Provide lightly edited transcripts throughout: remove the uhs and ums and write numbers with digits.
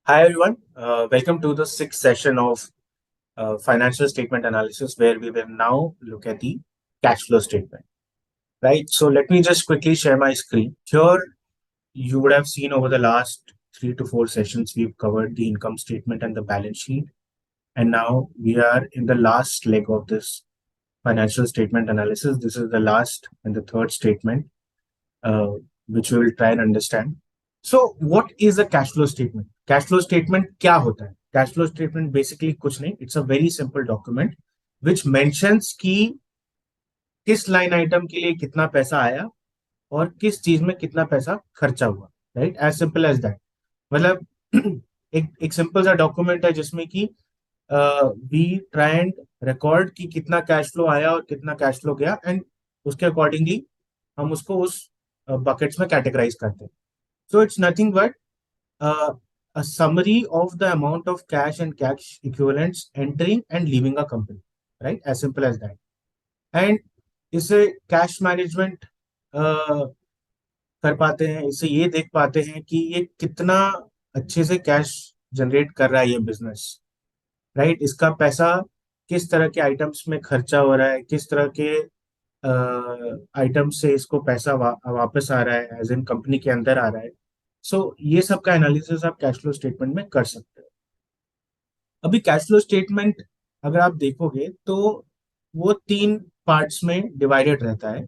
Hi everyone, welcome to the sixth session of financial statement analysis, where we will now look at the cash flow statement. Right. So let me just quickly share my screen. Here, you would have seen over the last 3 to 4 sessions, we've covered the income statement and the balance sheet, and now we are in the last leg of this financial statement analysis. This is the last and the third statement, uh, which we will try and understand. So what is a cash flow statement? Cash flow statement क्या होता है? Cash flow statement basically कुछ नहीं. It's a very simple document which mentions कि किस line item के लिए कितना पैसा आया और किस चीज में कितना पैसा खर्चा हुआ. Right, as simple as that. मतलब एक सिंपल सा डॉक्यूमेंट है जिसमें कि वी ट्राई एंड रिकॉर्ड कि कितना कैश फ्लो आया और कितना कैश फ्लो गया, एंड उसके अकॉर्डिंगली हम उसको उस बकेट्स में कैटेगराइज करते हैं. So it's nothing but a summary of the amount of cash and cash equivalents entering and leaving a company, right? As simple as that. And इससे cash management कर पाते हैं, इससे ये देख पाते हैं कि ये कितना अच्छे से कैश जनरेट कर रहा है ये बिजनेस. राइट, इसका पैसा किस तरह के आइटम्स में खर्चा हो रहा है, किस तरह के आइटम से इसको पैसा वापस आ रहा है, एज इन कंपनी के अंदर आ रहा है. सो ये सब का एनालिसिस आप कैश फ्लो स्टेटमेंट में कर सकते हो. अभी कैश फ्लो स्टेटमेंट अगर आप देखोगे तो वो तीन पार्ट्स में डिवाइडेड रहता है: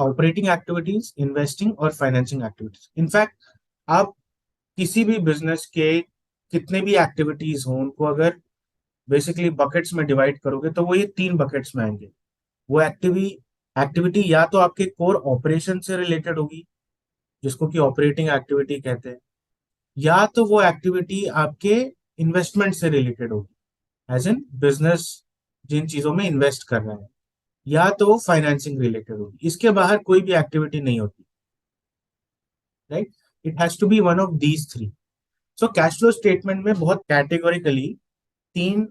ऑपरेटिंग एक्टिविटीज, इन्वेस्टिंग और फाइनेंसिंग एक्टिविटीज. इनफैक्ट आप किसी भी बिजनेस के कितने भी एक्टिविटीज हो, उनको अगर बेसिकली बकेट्स में डिवाइड करोगे तो वो ये तीन बकेट्स में आएंगे. वो एक्टिविटी या तो आपके कोर ऑपरेशन से रिलेटेड होगी, जिसको कि ऑपरेटिंग एक्टिविटी कहते हैं, या तो वो एक्टिविटी आपके इन्वेस्टमेंट से रिलेटेड होगी, एज इन बिजनेस जिन चीजों में इन्वेस्ट कर रहा है, या तो वो फाइनेंसिंग रिलेटेड होगी. इसके बाहर कोई भी एक्टिविटी नहीं होती. Right, it has to be one of these three. So cash flow statement में बहुत कैटेगोरिकली तीन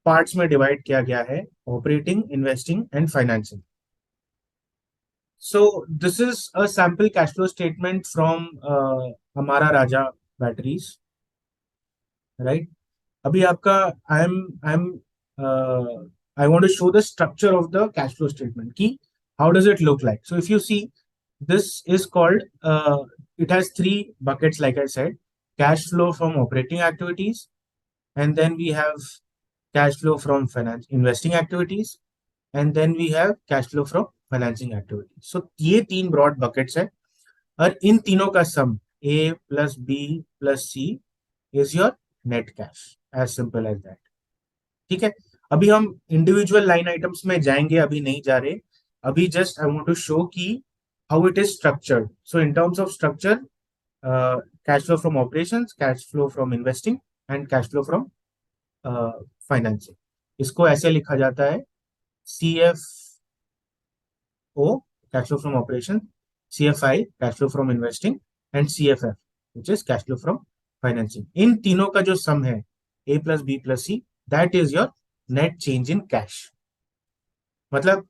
पार्ट्स में डिवाइड किया गया है: operating, investing and financing. So this is a sample cash flow statement from हमारा राजा बैटरीज. राइट, अभी आपका I want to show the structure of the cash flow statement की how does it look like. So if you see, this is called, it has three buckets like I said: cash flow from operating activities, and then we have cash flow from finance investing activities, and then we have cash flow from financing activities. So ये तीन broad buckets है, और इन तीनों का sum A plus B plus C is your net cash. As simple as that. ठीक है, अभी हम इंडिविजुअल लाइन आइटम्स में जाएंगे, अभी नहीं जा रहे. अभी just I want to show की how it is structured. So in terms of structure, cash flow from operations, cash flow from investing and cash flow from financing. इसको ऐसे लिखा जाता है: CFO, cash flow from operation; CFI, cash flow from investing; and CFF, which is cash flow from financing. इन तीनों का जो सम है, A plus B plus C, that is your net change in cash. मतलब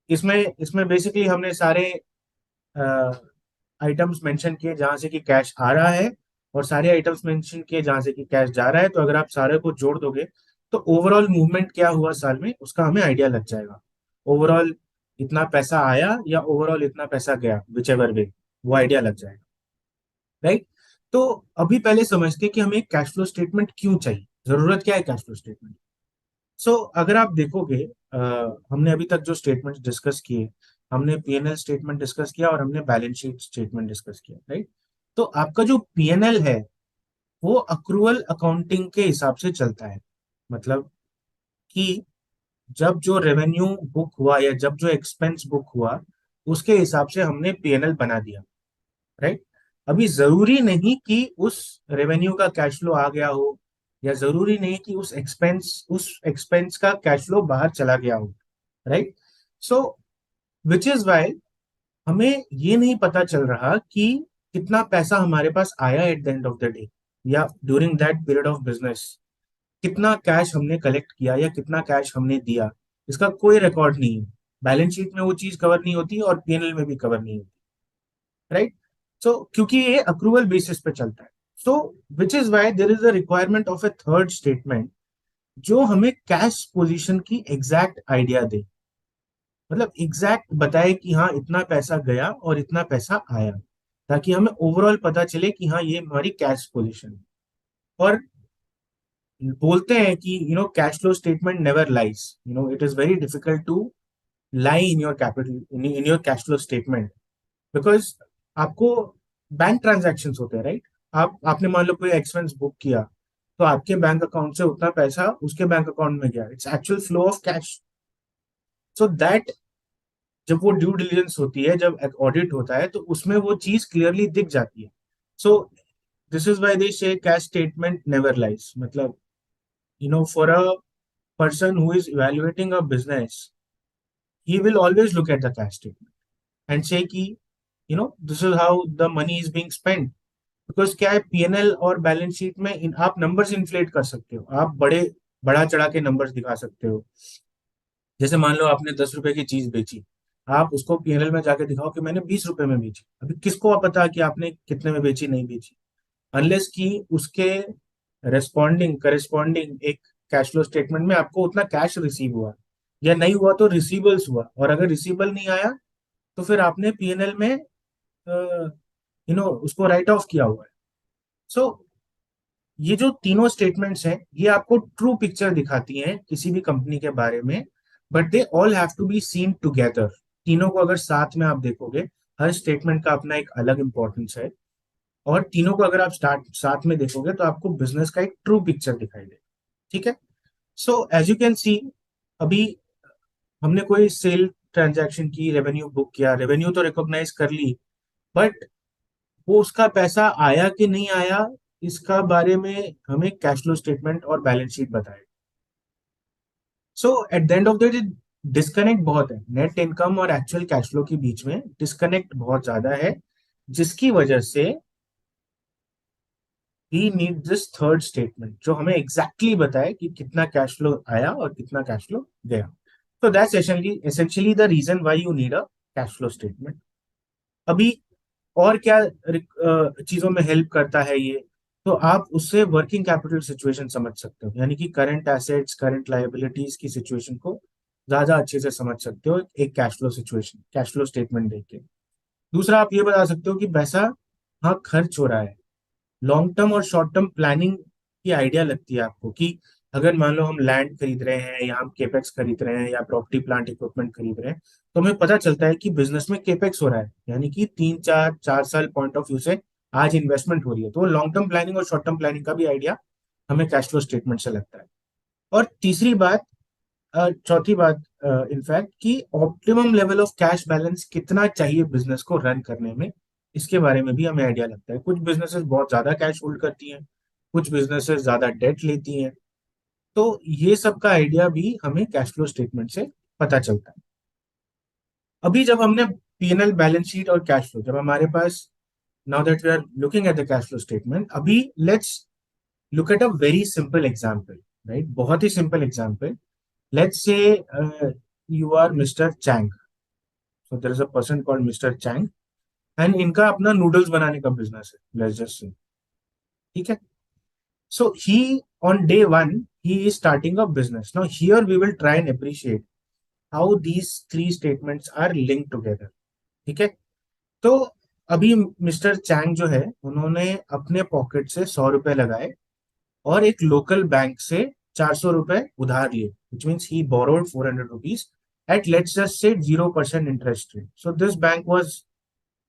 इसमें इसमें बेसिकली हमने सारे items mention किए जहां से कि कैश आ रहा है, और सारे आइटम्स मेंशन किए जहां से कि कैश जा रहा है. तो अगर आप सारे को जोड़ दोगे तो ओवरऑल मूवमेंट क्या हुआ साल में, उसका हमें आइडिया लग जाएगा. ओवरऑल इतना पैसा आया या ओवरऑल इतना पैसा गया, विच एवर वे, वो आइडिया लग जाएगा. राइट. तो अभी पहले समझते हैं कि हमें कैश फ्लो स्टेटमेंट क्यों चाहिए, जरूरत क्या है कैश फ्लो स्टेटमेंट. सो अगर आप देखोगे, हमने अभी तक जो स्टेटमेंट डिस्कस किए, हमने पीएनएल स्टेटमेंट डिस्कस किया और हमने बैलेंस शीट स्टेटमेंट डिस्कस किया. राइट, तो आपका जो पीएनएल है वो अक्रूवल अकाउंटिंग के हिसाब से चलता है. मतलब कि जब जो रेवेन्यू बुक हुआ या जब जो एक्सपेंस बुक हुआ, उसके हिसाब से हमने पीएनएल बना दिया. राइट, अभी जरूरी नहीं कि उस रेवेन्यू का कैश फ्लो आ गया हो, या जरूरी नहीं कि उस एक्सपेंस का कैश फ्लो बाहर चला गया हो. Right. So which is why हमें ये नहीं पता चल रहा कि कितना पैसा हमारे पास आया at the end of the day, या during that period of business कितना कैश हमने कलेक्ट किया या कितना कैश हमने दिया. इसका कोई रिकॉर्ड नहीं है. बैलेंस शीट में वो चीज कवर नहीं होती और पीएनएल में भी कवर नहीं होती. राइट. सो क्योंकि ये अक्रूवल बेसिस पे चलता है, so which is why there is a requirement of a third statement जो हमें कैश पोजीशन की एग्जैक्ट आइडिया दे, मतलब एग्जैक्ट बताए कि हाँ इतना पैसा गया और इतना पैसा आया, ताकि हमें ओवरऑल पता चले कि हाँ ये हमारी कैश पोजीशन है। और बोलते हैं कि cash flow statement never lies, it is very difficult to lie in your capital in your cash flow statement, because आपको बैंक ट्रांजैक्शंस होते हैं, राइट? आपने मान लो कोई एक्सपेंस बुक किया, तो आपके बैंक अकाउंट से उतना पैसा उसके बैंक अकाउंट में गया, its actual flow of cash. So that जब वो ड्यू डिलिजेंस होती है, जब ऑडिट होता है, तो उसमें वो चीज क्लियरली दिख जाती है। सो दिस इज वाई दे से कैश स्टेटमेंट नेवर लाइज, मतलब for a person who is evaluating a business, he will always look at the cash statement and say कि this is how the money is being spent. Because क्या है, PNL और balance sheet में आप numbers inflate कर सकते हो, आप बड़ा चढ़ा के नंबर्स दिखा सकते हो। जैसे मान लो आपने 10 रुपए की चीज बेची, आप उसको पीएनएल में जाके दिखाओ कि मैंने 20 रुपए में बेची। अभी किसको पता कि आपने कितने में बेची, नहीं बेची, अनलेस कि उसके रेस्पॉन्डिंग करेस्पॉन्डिंग एक कैश फ्लो स्टेटमेंट में आपको उतना कैश रिसीव हुआ, या नहीं हुआ तो रिसीवल्स हुआ, और अगर रिसीवल नहीं आया तो फिर आपने पीएनएल में उसको राइट ऑफ किया हुआ है। सो ये जो तीनों स्टेटमेंट्स हैं, ये आपको ट्रू पिक्चर दिखाती हैं किसी भी कंपनी के बारे में, but they all have to be seen together. तीनों को अगर साथ में आप देखोगे, हर स्टेटमेंट का अपना एक अलग इंपॉर्टेंस है, और तीनों को अगर आप स्टार्ट साथ में देखोगे तो आपको बिजनेस का एक ट्रू पिक्चर दिखाई दे। ठीक है। So as you can see, अभी हमने कोई सेल ट्रांजैक्शन की, रेवेन्यू बुक किया, रेवेन्यू तो रिकॉग्नाइज कर ली, बट वो उसका पैसा आया कि नहीं आया, इसका बारे में हमें कैश फ्लो स्टेटमेंट और बैलेंस शीट बताए। So at the end of the day disconnect बहुत है, नेट इनकम और एक्चुअल कैश फ्लो के बीच में डिस्कनेक्ट बहुत ज्यादा है, जिसकी वजह से we need this third statement जो हमें एग्जैक्टली exactly बताए कि कितना कैश फ्लो आया और कितना कैश फ्लो गया। तो that's essentially the reason why you need a cash flow statement. अभी और क्या चीजों में हेल्प करता है ये, तो आप उससे वर्किंग कैपिटल सिचुएशन समझ सकते हो, यानी कि करंट एसेट्स करंट लायबिलिटीज की सिचुएशन को ज्यादा अच्छे से समझ सकते हो एक cash flow situation, cash flow statement देख के। दूसरा, आप ये बता सकते हो कि पैसा हाँ खर्च हो रहा है। लॉन्ग टर्म और शॉर्ट टर्म प्लानिंग की आइडिया लगती है आपको कि अगर मान लो हम लैंड खरीद रहे हैं, या हम केपेक्स खरीद रहे हैं, या प्रॉपर्टी प्लांट इक्विपमेंट खरीद रहे हैं, तो हमें पता चलता है कि बिजनेस में केपेक्स हो रहा है, यानी कि 3 4 4 साल पॉइंट ऑफ व्यू से आज इन्वेस्टमेंट हो रही है। तो लॉन्ग टर्म प्लानिंग और शॉर्ट टर्म प्लानिंग का भी आइडिया हमें कैश फ्लो स्टेटमेंट से लगता है। और तीसरी बात, चौथी बात इनफैक्ट, कि optimum level of cash balance कितना चाहिए बिजनेस को रन करने में, इसके बारे में भी हमें आइडिया लगता है। कुछ बिजनेसेस बहुत ज्यादा कैश होल्ड करती हैं, कुछ बिजनेसेस ज्यादा डेट लेती हैं, तो ये सब का आइडिया भी हमें कैश फ्लो स्टेटमेंट से पता चलता है। अभी जब हमने पीएनएल बैलेंस शीट और कैश फ्लो, जब हमारे पास, now that we are looking at the cash flow statement, अभी let's look at a very simple example, right? बहुत ही simple example. Let's say you are Mr. Chang. So there is a person called Mr. Chang, and इनका अपना noodles बनाने का business है, let's just say. ठीक है। So he on day one he is starting a business. Now here we will try and appreciate how these three statements are link together. ठीक है। तो अभी मिस्टर चैंग जो है, उन्होंने अपने पॉकेट से 100 रुपए लगाए और एक लोकल बैंक से 400 रुपए उधार लिए, which means he borrowed 400 rupees at, let's just say, 0% interest rate. So this bank was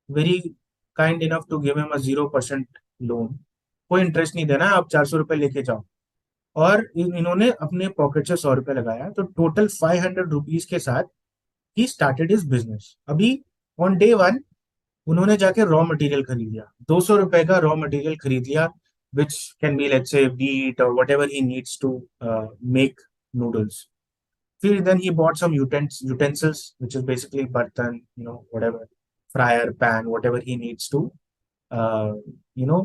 very kind enough to give him a 0% loan. कोई इंटरेस्ट नहीं देना है, आप 400 रुपए लेके जाओ। और इन्होंने अपने पॉकेट से 100 रुपए लगाया, तो टोटल 500 रुपीज के साथ ही स्टार्टेड इज बिजनेस। अभी ऑन डे वन उन्होंने जाके रॉ मटेरियल खरीद लिया, 200 रुपए का रॉ मटेरियल खरीद लिया, which can be let's say wheat or whatever he needs to make noodles. Phil, then he bought some utensils, which is basically bartan, whatever, fryer, pan, whatever he needs to, uh, you know,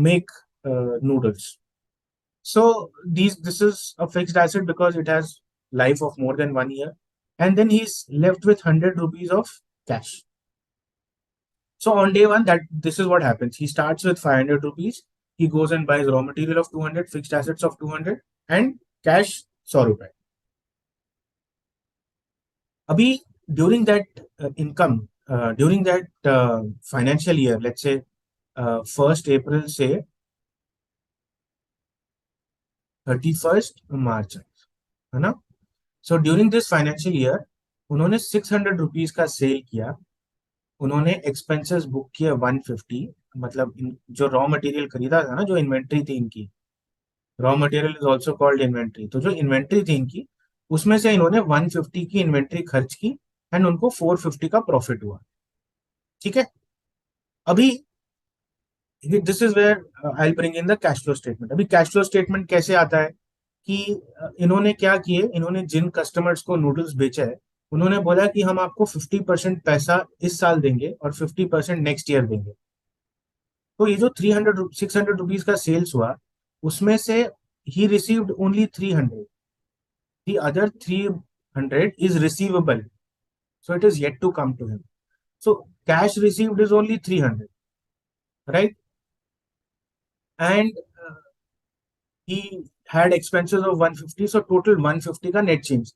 make noodles. So this is a fixed asset because it has life of more than 1 year, and then he's left with 100 rupees of cash. So on day one, that this is what happens. He starts with 500 rupees. he goes and buys raw material of 200, fixed assets of 200 and cash 100 रुपए. अभी during that income, during that financial year, let's say 1 अप्रैल से 31 मार्च, है ना. So during this financial year उन्होंने 600 rupees का cell किया. उन्होंने expenses book किए 150. मतलब जो रॉ मटेरियल खरीदा था ना, जो इन्वेंट्री थी इनकी, raw material is also called inventory, तो जो इन्वेंट्री थी इनकी उसमें से इन्होंने 150 की इन्वेंट्री खर्च की एंड उनको 450 का प्रॉफिट हुआ. ठीक है. अभी this is where I bring in the cash flow statement. अभी कैश फ्लो स्टेटमेंट कैसे आता है कि इन्होंने क्या किए, इन्होंने जिन कस्टमर्स को नूडल्स बेचा है उन्होंने बोला कि हम आपको 50% पैसा इस साल देंगे और 50% नेक्स्ट ईयर देंगे. तो ये जो 600 रुपीज का सेल्स हुआ उसमें से he received only 300. The other 300 is receivable, so it is yet to come to him. So cash received is only 300, right? And he had expenses of 150, so total 150 ka net change.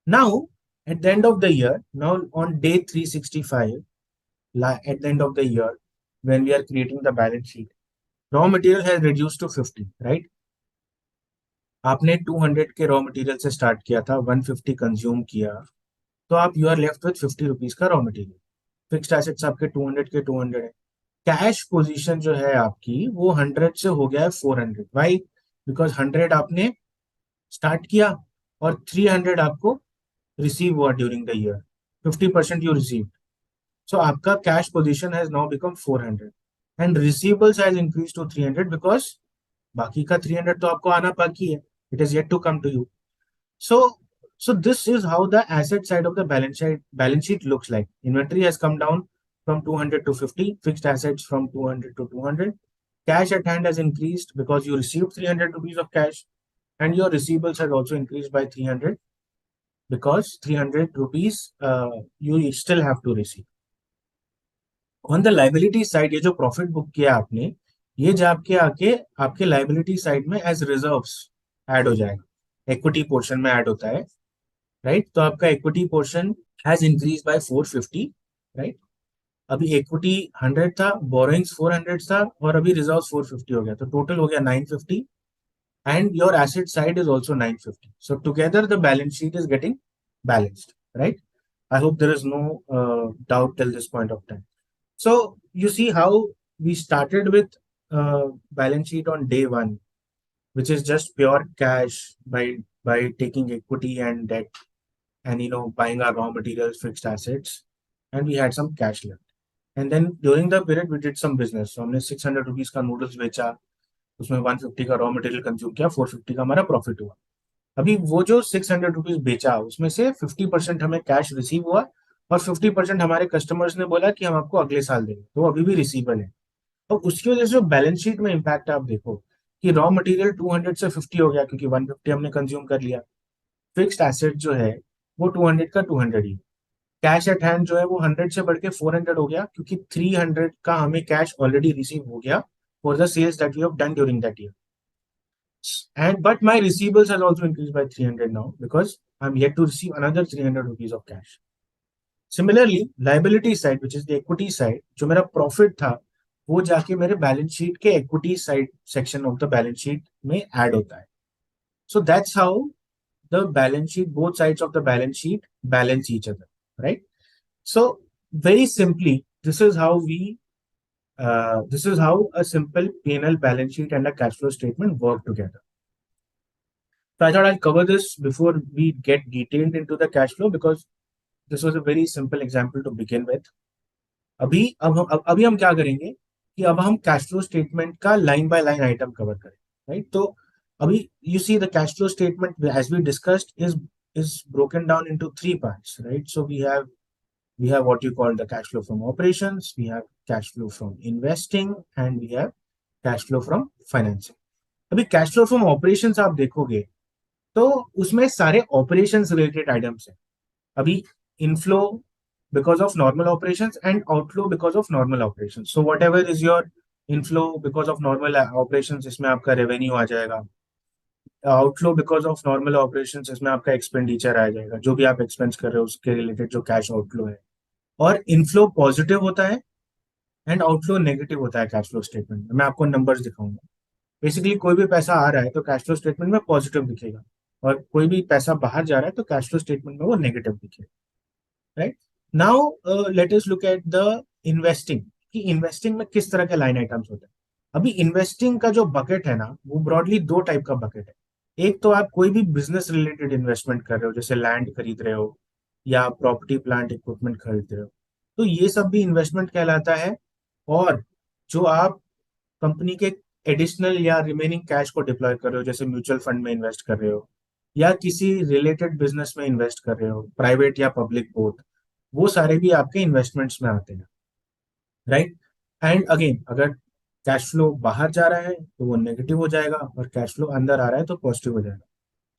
Now at the end of the year, now on day 365, at the end of the year, when we are creating the balance sheet, raw material has reduced to 50, right? आपने 200 के raw material से start किया था, 150 consume किया, तो आप you are left with 50 rupees का raw material. Fixed assets आपके 200 के 200 है. कैश पोजीशन जो है आपकी वो 100 से हो गया है 400. वाई? बिकॉज 100 आपने स्टार्ट किया और 300 आपको रिसीव हुआ during the year. 50% you receive. So आपका cash position has now become 400 and receivables has increase to 300 because बाकी का 300 तो आपको आना बाकी है. It is yet to come to you. So, so this is how the asset side of the balance sheet looks like. Inventory has come down from 200 to 50, fixed assets from 200 to 200. Cash at hand has increased because you received 300 rupees of cash, and your receivables has also increased by 300 because 300 rupees you still have to receive. On the liability side, ये जो profit book किया आपने, ये जाके आके आपके liability side में as reserves add हो जाएगा. इक्विटी पोर्शन में ऐड होता है, राइट. तो आपका equity portion has increase by 450, right. अभी इक्विटी 100 था, बोरोइंग्स 400 था और अभी रिजर्व 450 हो गया, तो टोटल हो गया 950 and your asset side is also 950. So together the balance sheet is getting balanced, right. I hope there is no doubt till this point of time. So you see how we started with balance sheet on day one, which is just pure cash by taking equity and debt and buying our raw materials, fixed assets, and we had some cash left. And then during the period we did some business. So हमने 600 rupees का noodles बेचा, उसमें 150 का raw material consume किया, 450 का हमारा profit हुआ. अभी वो जो 600 रुपीज बेचा उसमें से 50% हमें कैश रिसीव हुआ और 50% हमारे कस्टमर्स ने बोला कि हम आपको अगले साल देंगे, तो अभी भी रिसीवेबल है. और उसकी वजह से जो बैलेंस शीट में इम्पैक्ट आप देखो कि रॉ मटेरियल 200 से 50 हो गया क्योंकि 150 हमने कंज्यूम कर लिया. फिक्स्ड एसेट जो है वो 200 का 200 ही. कैश एट हैंड जो है वो 100 से बढ़ के 400 हो गया क्योंकि 300 का हमें कैश ऑलरेडी रिसीव हो गया for the sales that we have done during that year. And but my receivables has also increased by 300 now because I'm yet to receive another 300 rupees of cash. Similarly, liability side, which is the equity side, जो मेरा profit था वो जाके मेरे balance sheet के equity side section of the balance sheet में add होता है. So that's how the balance sheet, both sides of the balance sheet balance each other, right? So very simply, this is how a simple P&L balance sheet and a cash flow statement work together. So I thought I'll cover this before we get detailed into the cash flow because this was a very simple example to begin with. अभी हम क्या करेंगे कि अब हम cash flow statement का line by line item cover करें, right. तो अभी you see the cash flow statement as we discussed is broken down into three parts, right? So we have what you call the cash flow from operations, we have cash flow from investing, and we have cash flow from financing. अभी cash flow from operations आप देखोगे तो उसमें सारे operations related items हैं. अभी inflow because of normal operations and outflow because of normal operations. So whatever is your inflow because of normal operations, इसमें आपका रेवेन्यू आ जाएगा। Outflow because of normal operations, इसमें आपका एक्सपेंडिचर आ जाएगा, जो भी आप एक्सपेंस कर रहे हो उसके रिलेटेड जो कैश आउटफ्लो है। और इनफ्लो पॉजिटिव होता है एंड आउटफ्लो नेगेटिव होता है कैश फ्लो स्टेटमेंट में। मैं आपको नंबर्स दिखाऊंगा। बेसिकली कोई भी पैसा आ रहा है तो कैश फ्लो स्टेटमेंट में पॉजिटिव दिखेगा, और कोई भी पैसा बाहर जा रहा है तो कैश फ्लो स्टेटमेंट में वो नेगेटिव दिखेगा। Right. Now let us look at the investing, कि इन्वेस्टिंग में किस तरह के लाइन आइटम्स होते हैं। अभी इन्वेस्टिंग का जो बकेट है ना, वो ब्रॉडली दो टाइप का बकेट है। एक तो आप कोई भी बिजनेस रिलेटेड इन्वेस्टमेंट कर रहे हो, जैसे लैंड खरीद रहे हो या प्रॉपर्टी प्लांट इक्विपमेंट खरीद रहे हो, तो ये सब भी इन्वेस्टमेंट कहलाता है। और जो आप कंपनी के एडिशनल या रिमेनिंग कैश को डिप्लॉय कर रहे हो, जैसे म्यूचुअल फंड में इन्वेस्ट कर रहे हो या किसी रिलेटेड बिजनेस में इन्वेस्ट कर रहे हो, प्राइवेट या पब्लिक बोथ, वो सारे भी आपके इन्वेस्टमेंट्स में आते हैं। राइट। एंड अगेन, अगर कैश फ्लो बाहर जा रहा है तो वो नेगेटिव हो जाएगा, और कैश फ्लो अंदर आ रहा है तो पॉजिटिव हो जाएगा।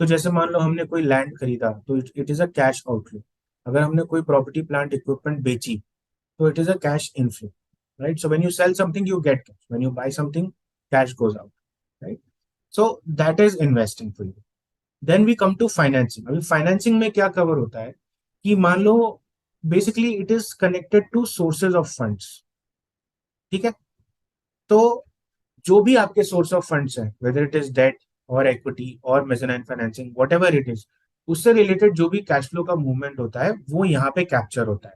तो जैसे मान लो हमने कोई लैंड खरीदा तो it is a cash outflow. अगर हमने कोई प्रॉपर्टी प्लांट इक्विपमेंट बेची तो it is a cash inflow, right? So when you sell something, you get cash. When you buy something, cash goes out, right? So that is investing for you. Then we come to financing. अभी financing में क्या cover होता है कि मान लो basically it is connected to sources of funds. ठीक है। तो जो भी आपके सोर्स ऑफ फंड्स हैं, वेदर इट इज डेट और इक्विटी और mezzanine financing, whatever it is, उससे रिलेटेड जो भी कैश फ्लो का मूवमेंट होता है वो यहाँ पे कैप्चर होता है।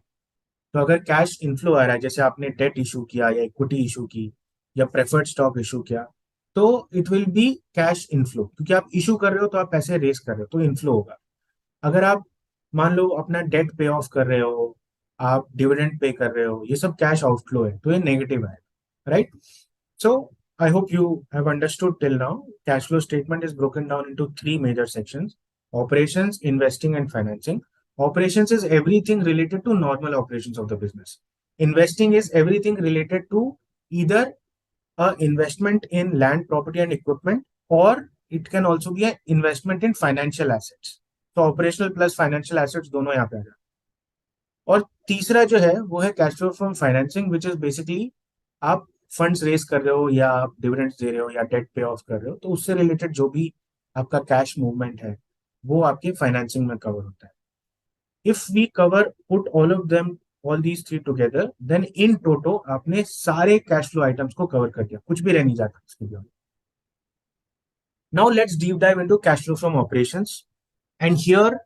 तो अगर कैश इनफ्लो आ रहा है, जैसे आपने डेट इशू किया या इक्विटी इशू की या प्रेफर्ड स्टॉक इशू किया, तो it will be cash inflow, क्योंकि आप इशू कर रहे हो तो आप पैसे रेस कर रहे हो तो इनफ्लो होगा। अगर आप मान लो अपना डेट पे ऑफ कर रहे हो, आप डिविडेंड पे कर रहे हो, ये सब कैश आउटफ्लो है तो ये नेगेटिव है। Right. So I hope you have understood till now. Cash flow statement is broken down into three major sections: operations, investing, and financing. Operations is everything related to normal operations of the business. Investing is everything related to either a investment in land, property, and equipment, or it can also be an investment in financial assets. तो operational plus financial assets दोनों यहाँ पे आ जाए। और तीसरा जो है वो है cash flow from financing, which is basically आप फंड्स रेज कर रहे हो या आप डिविडेंड्स दे रहे हो या डेट पे ऑफ कर रहे हो, तो उससे रिलेटेड जो भी आपका कैश मूवमेंट है वो आपके फाइनेंसिंग में कवर होता है। If we cover put all of them, all these three together, then in toto आपने सारे कैश फ्लो आइटम्स को कवर कर दिया, कुछ भी रह नहीं जाता इसके लिए। Now let's deep dive into cash flow from operations. And here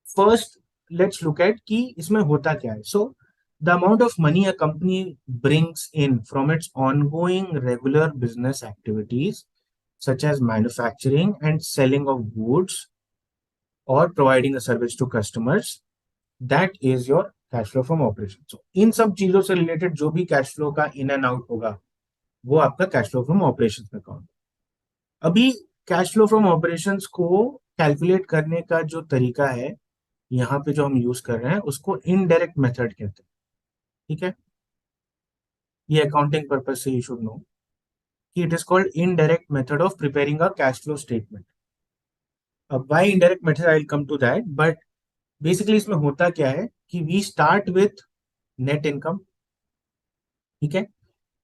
first let's look at कि इसमें होता क्या है। So the amount of money a company brings in from its ongoing regular business activities such as manufacturing and selling of goods or providing a service to customers, that is your cash flow from operation. So इन सब चीजों से related जो भी cash flow का in and out होगा वो आपका कैश फ्लो फ्रॉम ऑपरेशन में काउंट। अभी कैश फ्लो फ्रॉम ऑपरेशंस को कैलकुलेट करने का जो तरीका है यहाँ पे जो हम यूज कर रहे हैं उसको इनडायरेक्ट मेथड कहते हैं। ठीक है। ये अकाउंटिंग पर्पज से यू शुड नो कि it is called indirect method of preparing a cash flow statement. अब by indirect method I will come to that, but basically इसमें होता क्या है कि we start with net income. ठीक है।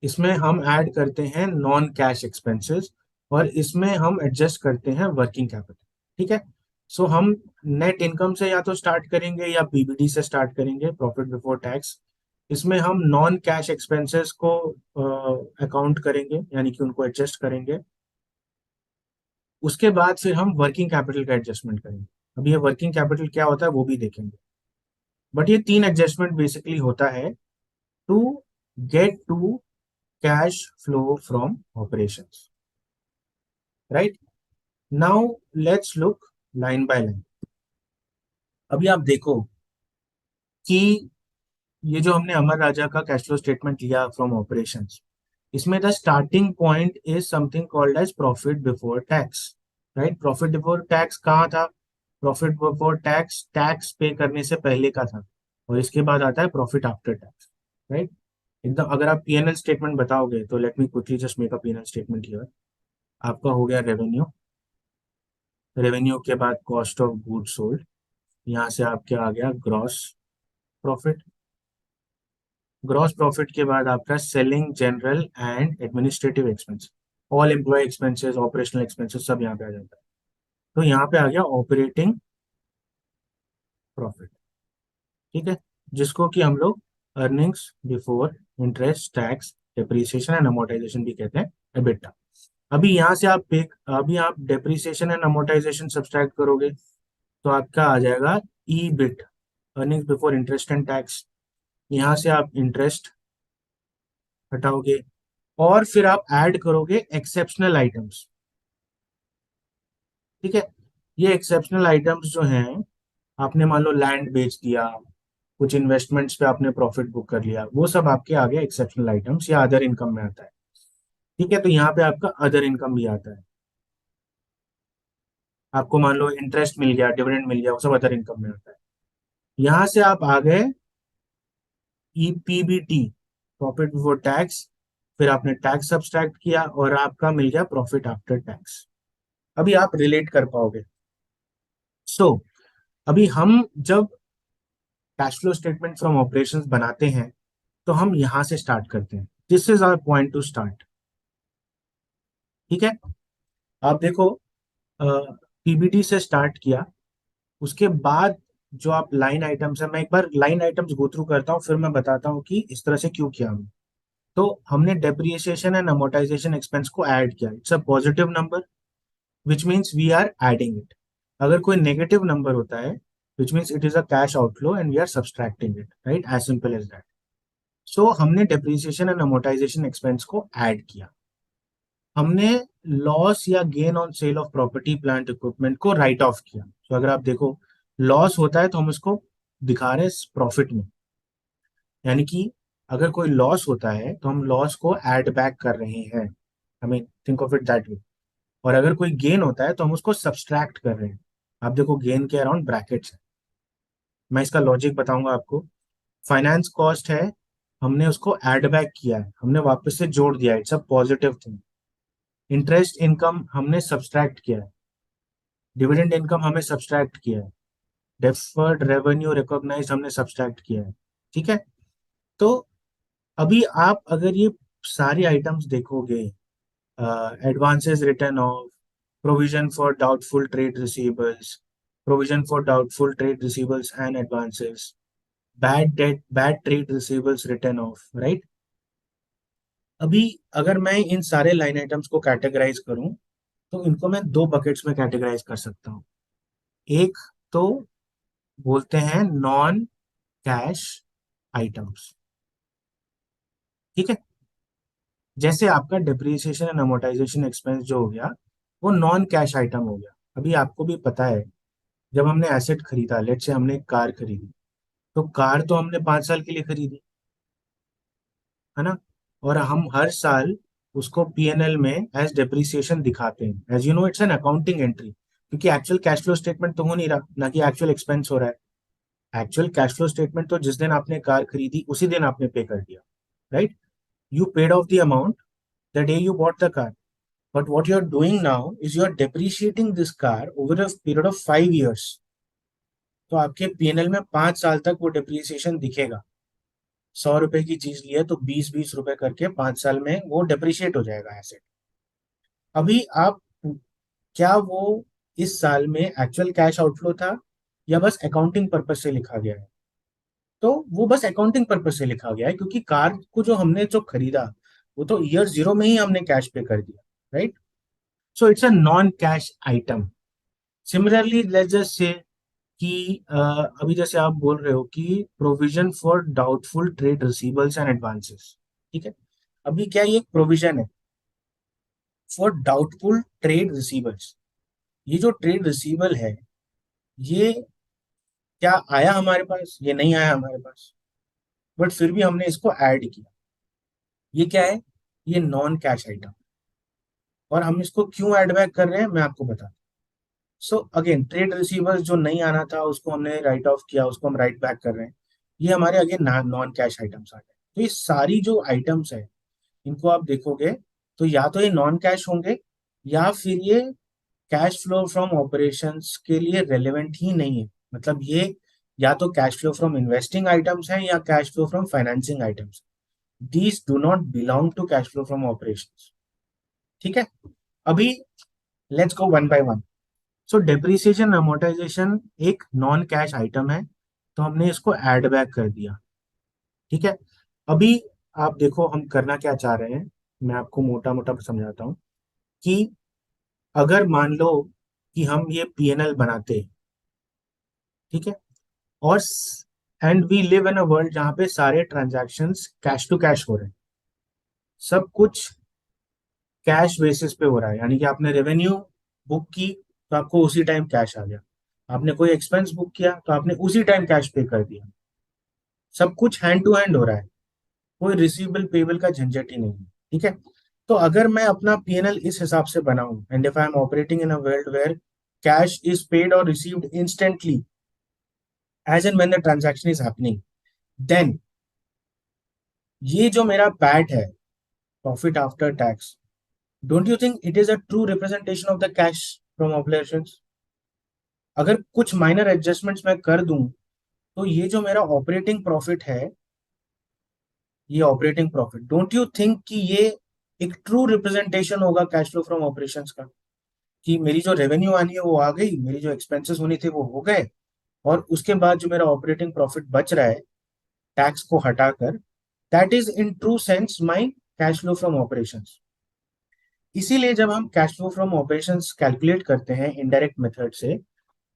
इसमें हम ऐड करते हैं नॉन कैश एक्सपेंसेस, और इसमें हम एडजस्ट करते हैं वर्किंग कैपिटल। ठीक है। सो हम नेट इनकम से या तो स्टार्ट करेंगे या पीबीटी से स्टार्ट करेंगे, प्रॉफिट बिफोर टैक्स। इसमें हम नॉन कैश एक्सपेंसेस को अकाउंट करेंगे, यानी कि उनको एडजस्ट करेंगे। उसके बाद फिर हम वर्किंग कैपिटल का एडजस्टमेंट करेंगे। अब ये वर्किंग कैपिटल क्या होता है वो भी देखेंगे। बट ये तीन एडजस्टमेंट बेसिकली होता है to get to cash flow from operations. Right. Now let's look line by line. अभी आप देखो कि ये जो हमने अमर राजा का कैश फ्लो स्टेटमेंट लिया फ्रॉम ऑपरेशंस, इसमें the starting point is something called as profit before tax. Right. Profit before tax कहाँ था? प्रॉफिट बिफोर टैक्स टैक्स पे करने से पहले का था, और इसके बाद आता है प्रॉफिट आफ्टर टैक्स। राइट। एकदम अगर आप पीएनएल स्टेटमेंट बताओगे तो let me quickly just make a PNL statement here. आपका हो गया रेवेन्यू, रेवेन्यू के बाद कॉस्ट ऑफ गुड्स सोल्ड, यहाँ से आपके आ गया ग्रॉस प्रॉफिट, ग्रॉस प्रॉफिट के बाद आपका selling general and administrative expense, all employ expenses, operational expenses सब यहाँ पे आ जाता है। तो यहाँ पे आ गया ऑपरेटिंग प्रॉफिट, ठीक है, जिसको कि हम लोग earnings before interest tax depreciation and amortisation भी कहते हैं, एबिटा। अभी यहाँ से आप पे, अभी आप डेप्रिसिएशन एंड अमोर्टाइजेशन सब्सट्रैक्ट करोगे तो आपका आ जाएगा EBIT, earnings before interest and tax. यहाँ से आप इंटरेस्ट हटाओगे और फिर आप ऐड करोगे एक्सेप्शनल आइटम्स, ठीक है। ये एक्सेप्शनल आइटम्स जो हैं, आपने मान लो लैंड बेच दिया, कुछ इन्वेस्टमेंट्स पे आपने प्रॉफिट बुक कर लिया, वो सब आपके आगे एक्सेप्शनल आइटम्स या अदर इनकम में आता है, ठीक है। तो यहाँ पे आपका अदर इनकम भी आता है, आपको मान लो इंटरेस्ट मिल गया, डिविडेंड मिल गया, वो सब अदर इनकम में आता है। यहाँ से आप आ गए ईपीबीटी, प्रॉफिट बिफोर टैक्स, फिर आपने टैक्स सब्सट्रैक्ट किया और आपका मिल गया प्रॉफिट आफ्टर टैक्स। अभी आप रिलेट कर पाओगे। सो अभी हम जब cash flow statement from operations बनाते हैं तो हम यहां से स्टार्ट करते हैं, this is our point to start, ठीक है। आप देखो, पीबीटी से स्टार्ट किया, उसके बाद जो आप लाइन आइटम्स है, मैं एक बार लाइन आइटम्स गो थ्रू करता हूँ, फिर मैं बताता हूँ कि इस तरह से क्यों किया हमने। तो हमने डेप्रिसिएशन एंड अमोर्टाइजेशन एक्सपेंस को ऐड किया, it's a positive number which means we are adding it. अगर कोई नेगेटिव नंबर होता है which means it is a cash outflow and we are subtracting it, right, as simple as that. So हमने depreciation and amortisation expense को add किया, हमने loss या gain on sale of property plant equipment को write off किया। तो अगर आप देखो लॉस होता है तो हम उसको दिखा रहे हैं प्रॉफिट में, यानी कि अगर कोई लॉस होता है तो हम लॉस को ऐड बैक कर रहे हैं, I mean think of it that way. और अगर कोई गेन होता है तो हम उसको सब्सट्रैक्ट कर रहे हैं। आप देखो गेन के अराउंड ब्रैकेट्स है, मैं इसका लॉजिक बताऊंगा आपको। फाइनेंस कॉस्ट है, हमने उसको ऐड बैक किया है, हमने वापस से जोड़ दिया, it's a positive thing. Interest income हमने सब्सट्रैक्ट किया है, डिविडेंड इनकम हमें सब्सट्रैक्ट किया है, डेफर्ड रेवेन्यू रिकॉग्नाइज हमने सब्सट्रैक्ट किया है, ठीक है। तो अभी आप अगर ये सारी आइटम्स देखोगे, advances return of, provision for doubtful trade receivables, provision for doubtful trade receivables and advances, bad debt, bad trade receivables return of, right. अभी अगर मैं इन सारे लाइन आइटम्स को कैटेगराइज करूं तो इनको मैं दो बकेट्स में कैटेगराइज कर सकता हूँ। एक तो बोलते हैं नॉन कैश आइटम्स, ठीक है। जैसे आपका डिप्रिसिएशन एंड अमोर्टाइजेशन एक्सपेंस जो हो गया वो नॉन कैश आइटम हो गया। अभी आपको भी पता है, जब हमने एसेट खरीदा, लेट से हमने एक कार खरीदी, तो कार तो हमने 5 साल के लिए खरीदी, है ना। और हम हर साल उसको पीएनएल में एज डेप्रिसिएशन दिखाते हैं, as you know it's an accounting entry, क्योंकि एक्चुअल कैश फ्लो स्टेटमेंट तो हो नहीं रहा, ना कि एक्चुअल एक्सपेंस हो रहा है। एक्चुअल कैश फ्लो स्टेटमेंट तो जिस दिन आपने कार खरीदी उसी दिन आपने पे कर दिया, right. You paid of the amount the day you bought the car. But what you're doing now is you're depreciating this car over a period of 5 years. तो आपके पीएनएल में 5 साल तक वो डिप्रिसिएशन दिखेगा। 100 रुपए की चीज ली है तो 20-20 रुपए करके 5 साल में वो डिप्रिशिएट हो जाएगा एसेट। अभी आप, क्या वो इस साल में एक्चुअल कैश आउटफ्लो था या बस अकाउंटिंग पर्पज से लिखा गया है? तो वो बस अकाउंटिंग पर्पज से लिखा गया है, क्योंकि कार को जो हमने जो खरीदा वो तो ईयर 0 में ही हमने कैश पे कर दिया, right. So it's a non cash item. Similarly let's just say कि अभी जैसे आप बोल रहे हो कि provision for doubtful trade receivables and advances, ठीक है। अभी क्या ये प्रोविजन है फॉर डाउटफुल ट्रेड रिसीवेबल्स, ये जो ट्रेड रिसीवेबल है ये क्या आया हमारे पास? ये नहीं आया हमारे पास, बट फिर भी हमने इसको ऐड किया। ये क्या है? ये नॉन कैश आइटम। और हम इसको क्यों ऐड बैक कर रहे हैं मैं आपको बता। सो अगेन ट्रेड रिसीवर्स जो नहीं आना था उसको हमने राइट ऑफ किया, उसको हम राइट बैक कर रहे हैं। ये हमारे अगेन नॉन कैश आइटम्स आ गए। तो ये सारी जो आइटम्स है इनको आप देखोगे तो या तो ये नॉन कैश होंगे या फिर ये कैश फ्लो फ्रॉम ऑपरेशंस के लिए रेलेवेंट ही नहीं है। मतलब या तो cash flow from investing items हैं या cash flow from financing items. These do not belong to cash flow from operations. ठीक है, अभी let's go one by one. So depreciation amortization एक नॉन कैश आइटम है, तो हमने इसको ऐड बैक कर दिया। ठीक है, अभी आप देखो हम करना क्या चाह रहे हैं, मैं आपको मोटा मोटा समझाता हूँ कि अगर मान लो कि हम ये पीएनएल बनाते हैं, ठीक है, और and we live in a world जहां पे सारे ट्रांजैक्शंस कैश टू कैश हो रहे हैं, सब कुछ कैश बेसिस पे हो रहा है, यानी कि आपने रेवेन्यू बुक की तो आपको उसी टाइम कैश आ गया, आपने कोई एक्सपेंस बुक किया तो आपने उसी टाइम कैश पे कर दिया, सब कुछ हैंड टू हैंड हो रहा है, कोई रिसीवेबल पेबल का झंझट ही नहीं है। ठीक है, तो अगर मैं अपना पीएनएल इस हिसाब से बनाऊं, and if I am operating in a world where cash is paid और received instantly as and when the transaction is happening, then ये जो मेरा पैट है, profit after tax, don't you think it is a true representation of the cash from operations? अगर कुछ minor adjustments मैं कर दूं तो ये जो मेरा ऑपरेटिंग प्रॉफिट है, ये operating profit, don't you think कि ये एक ट्रू रिप्रेजेंटेशन होगा कैश फ्लो फ्रॉम ऑपरेशंस का, कि मेरी जो रेवेन्यू आनी है वो आ गई, मेरी जो एक्सपेंसेस होनी थे वो हो गए, और उसके बाद जो मेरा ऑपरेटिंग प्रॉफिट बच रहा है टैक्स को हटाकर, that is in true sense my cash flow from operations. इसीलिए जब हम cash flow from operations calculate करते हैं इनडायरेक्ट मेथड से,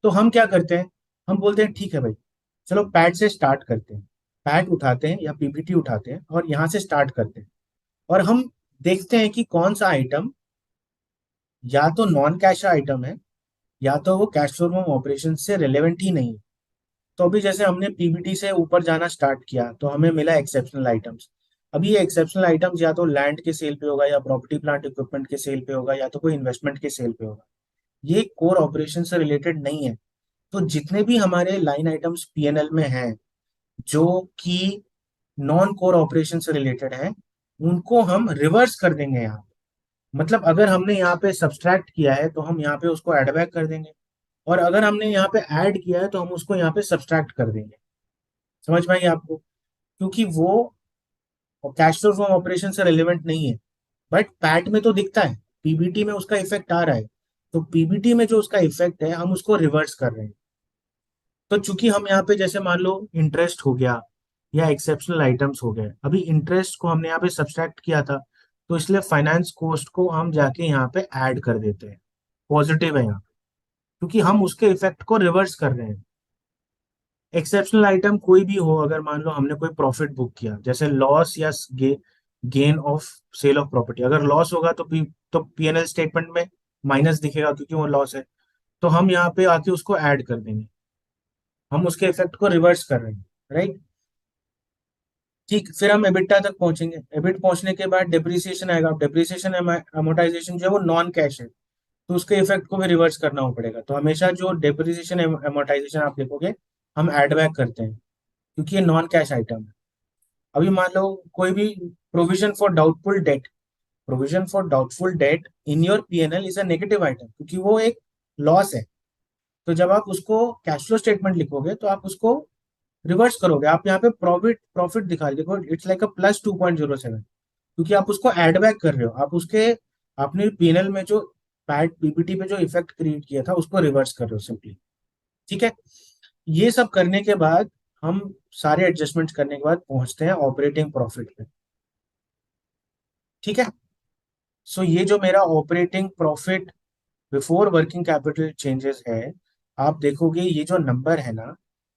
तो हम क्या करते हैं, हम बोलते हैं ठीक है भाई, चलो पैट से स्टार्ट करते हैं, पैट उठाते हैं या पीपीटी उठाते हैं और यहाँ से स्टार्ट करते हैं, और हम देखते हैं कि कौन सा आइटम या तो नॉन कैश आइटम है या तो वो कैश फ्लो फ्रॉम ऑपरेशन से रिलेवेंट ही नहीं है। तो अभी जैसे हमने पीबीटी से ऊपर जाना स्टार्ट किया तो हमें मिला एक्सेप्शनल आइटम्स। अभी ये एक्सेप्शनल आइटम्स या तो लैंड के सेल पे होगा या प्रॉपर्टी प्लांट इक्विपमेंट के सेल पे होगा या तो कोई इन्वेस्टमेंट के सेल पे होगा, ये कोर ऑपरेशन से रिलेटेड नहीं है। तो जितने भी हमारे लाइन आइटम्स पीएनएल में हैं जो कि नॉन कोर ऑपरेशन से रिलेटेड हैं, उनको हम रिवर्स कर देंगे यहाँ। मतलब अगर हमने यहाँ पे सब्सट्रैक्ट किया है तो हम यहाँ पे उसको एड बैक कर देंगे, और अगर हमने यहाँ पे ऐड किया है तो हम उसको यहाँ पे सब्सट्रैक्ट कर देंगे। समझ पाएंगे आपको, क्योंकि वो कैश फ्लो फ्रॉम ऑपरेशन से रिलेवेंट नहीं है, बट पैट में तो दिखता है, पीबीटी में उसका इफेक्ट आ रहा है, तो पीबीटी में जो उसका इफेक्ट है हम उसको रिवर्स कर रहे हैं। तो चूंकि हम यहाँ पे जैसे मान लो इंटरेस्ट हो गया या एक्सेप्शनल आइटम्स हो गए, अभी इंटरेस्ट को हमने यहाँ पे सब्सट्रैक्ट किया था, तो इसलिए फाइनेंस कॉस्ट को हम जाके यहाँ पे ऐड कर देते हैं, पॉजिटिव है यहाँ, क्योंकि हम उसके इफेक्ट को रिवर्स कर रहे हैं। एक्सेप्शनल आइटम कोई भी हो, अगर मान लो हमने कोई प्रॉफिट बुक किया, जैसे लॉस या gain of sale of property, अगर लॉस होगा तो पीएनएल स्टेटमेंट में माइनस दिखेगा क्योंकि वो लॉस है, तो हम यहाँ पे आके उसको ऐड कर देंगे, हम उसके इफेक्ट को रिवर्स कर रहे हैं, राइट। ठीक, फिर हम एबिटा तक पहुंचेंगे, एबिट पहुंचने के बाद डेप्रिसिएशन आएगा, डेप्रिसिएशन अमोर्टाइजेशन जो है वो नॉन कैश है, तो उसके इफेक्ट को भी रिवर्स करना हो पड़ेगा। तो हमेशा जो डेप्रिसिएशन अमोर्टाइजेशन आप देखोगे हम एड बैक करते हैं, क्योंकि ये नॉन कैश आइटम है। अभी मान लो कोई भी provision for doubtful debt, provision for doubtful debt in your PNL is a negative item, क्योंकि वो एक लॉस है। तो जब आप उसको कैश फ्लो स्टेटमेंट लिखोगे तो आप उसको रिवर्स करोगे, आप यहाँ पे प्रॉफिट प्रॉफिट दिखा रहे, देखो इट्स लाइक अ प्लस 2.07, क्योंकि आप उसको एड बैक कर रहे हो, आप उसके आपने पीएनएल में जो पैट पीपीटी पे जो इफेक्ट क्रिएट किया था उसको रिवर्स कर रहे हो सिंपली। ठीक है, ये सब करने के बाद हम सारे एडजस्टमेंट्स करने के बाद पहुंचते हैं ऑपरेटिंग प्रॉफिट पे। ठीक है, सो ये जो मेरा operating profit before working capital changes है, आप देखोगे ये जो नंबर है ना,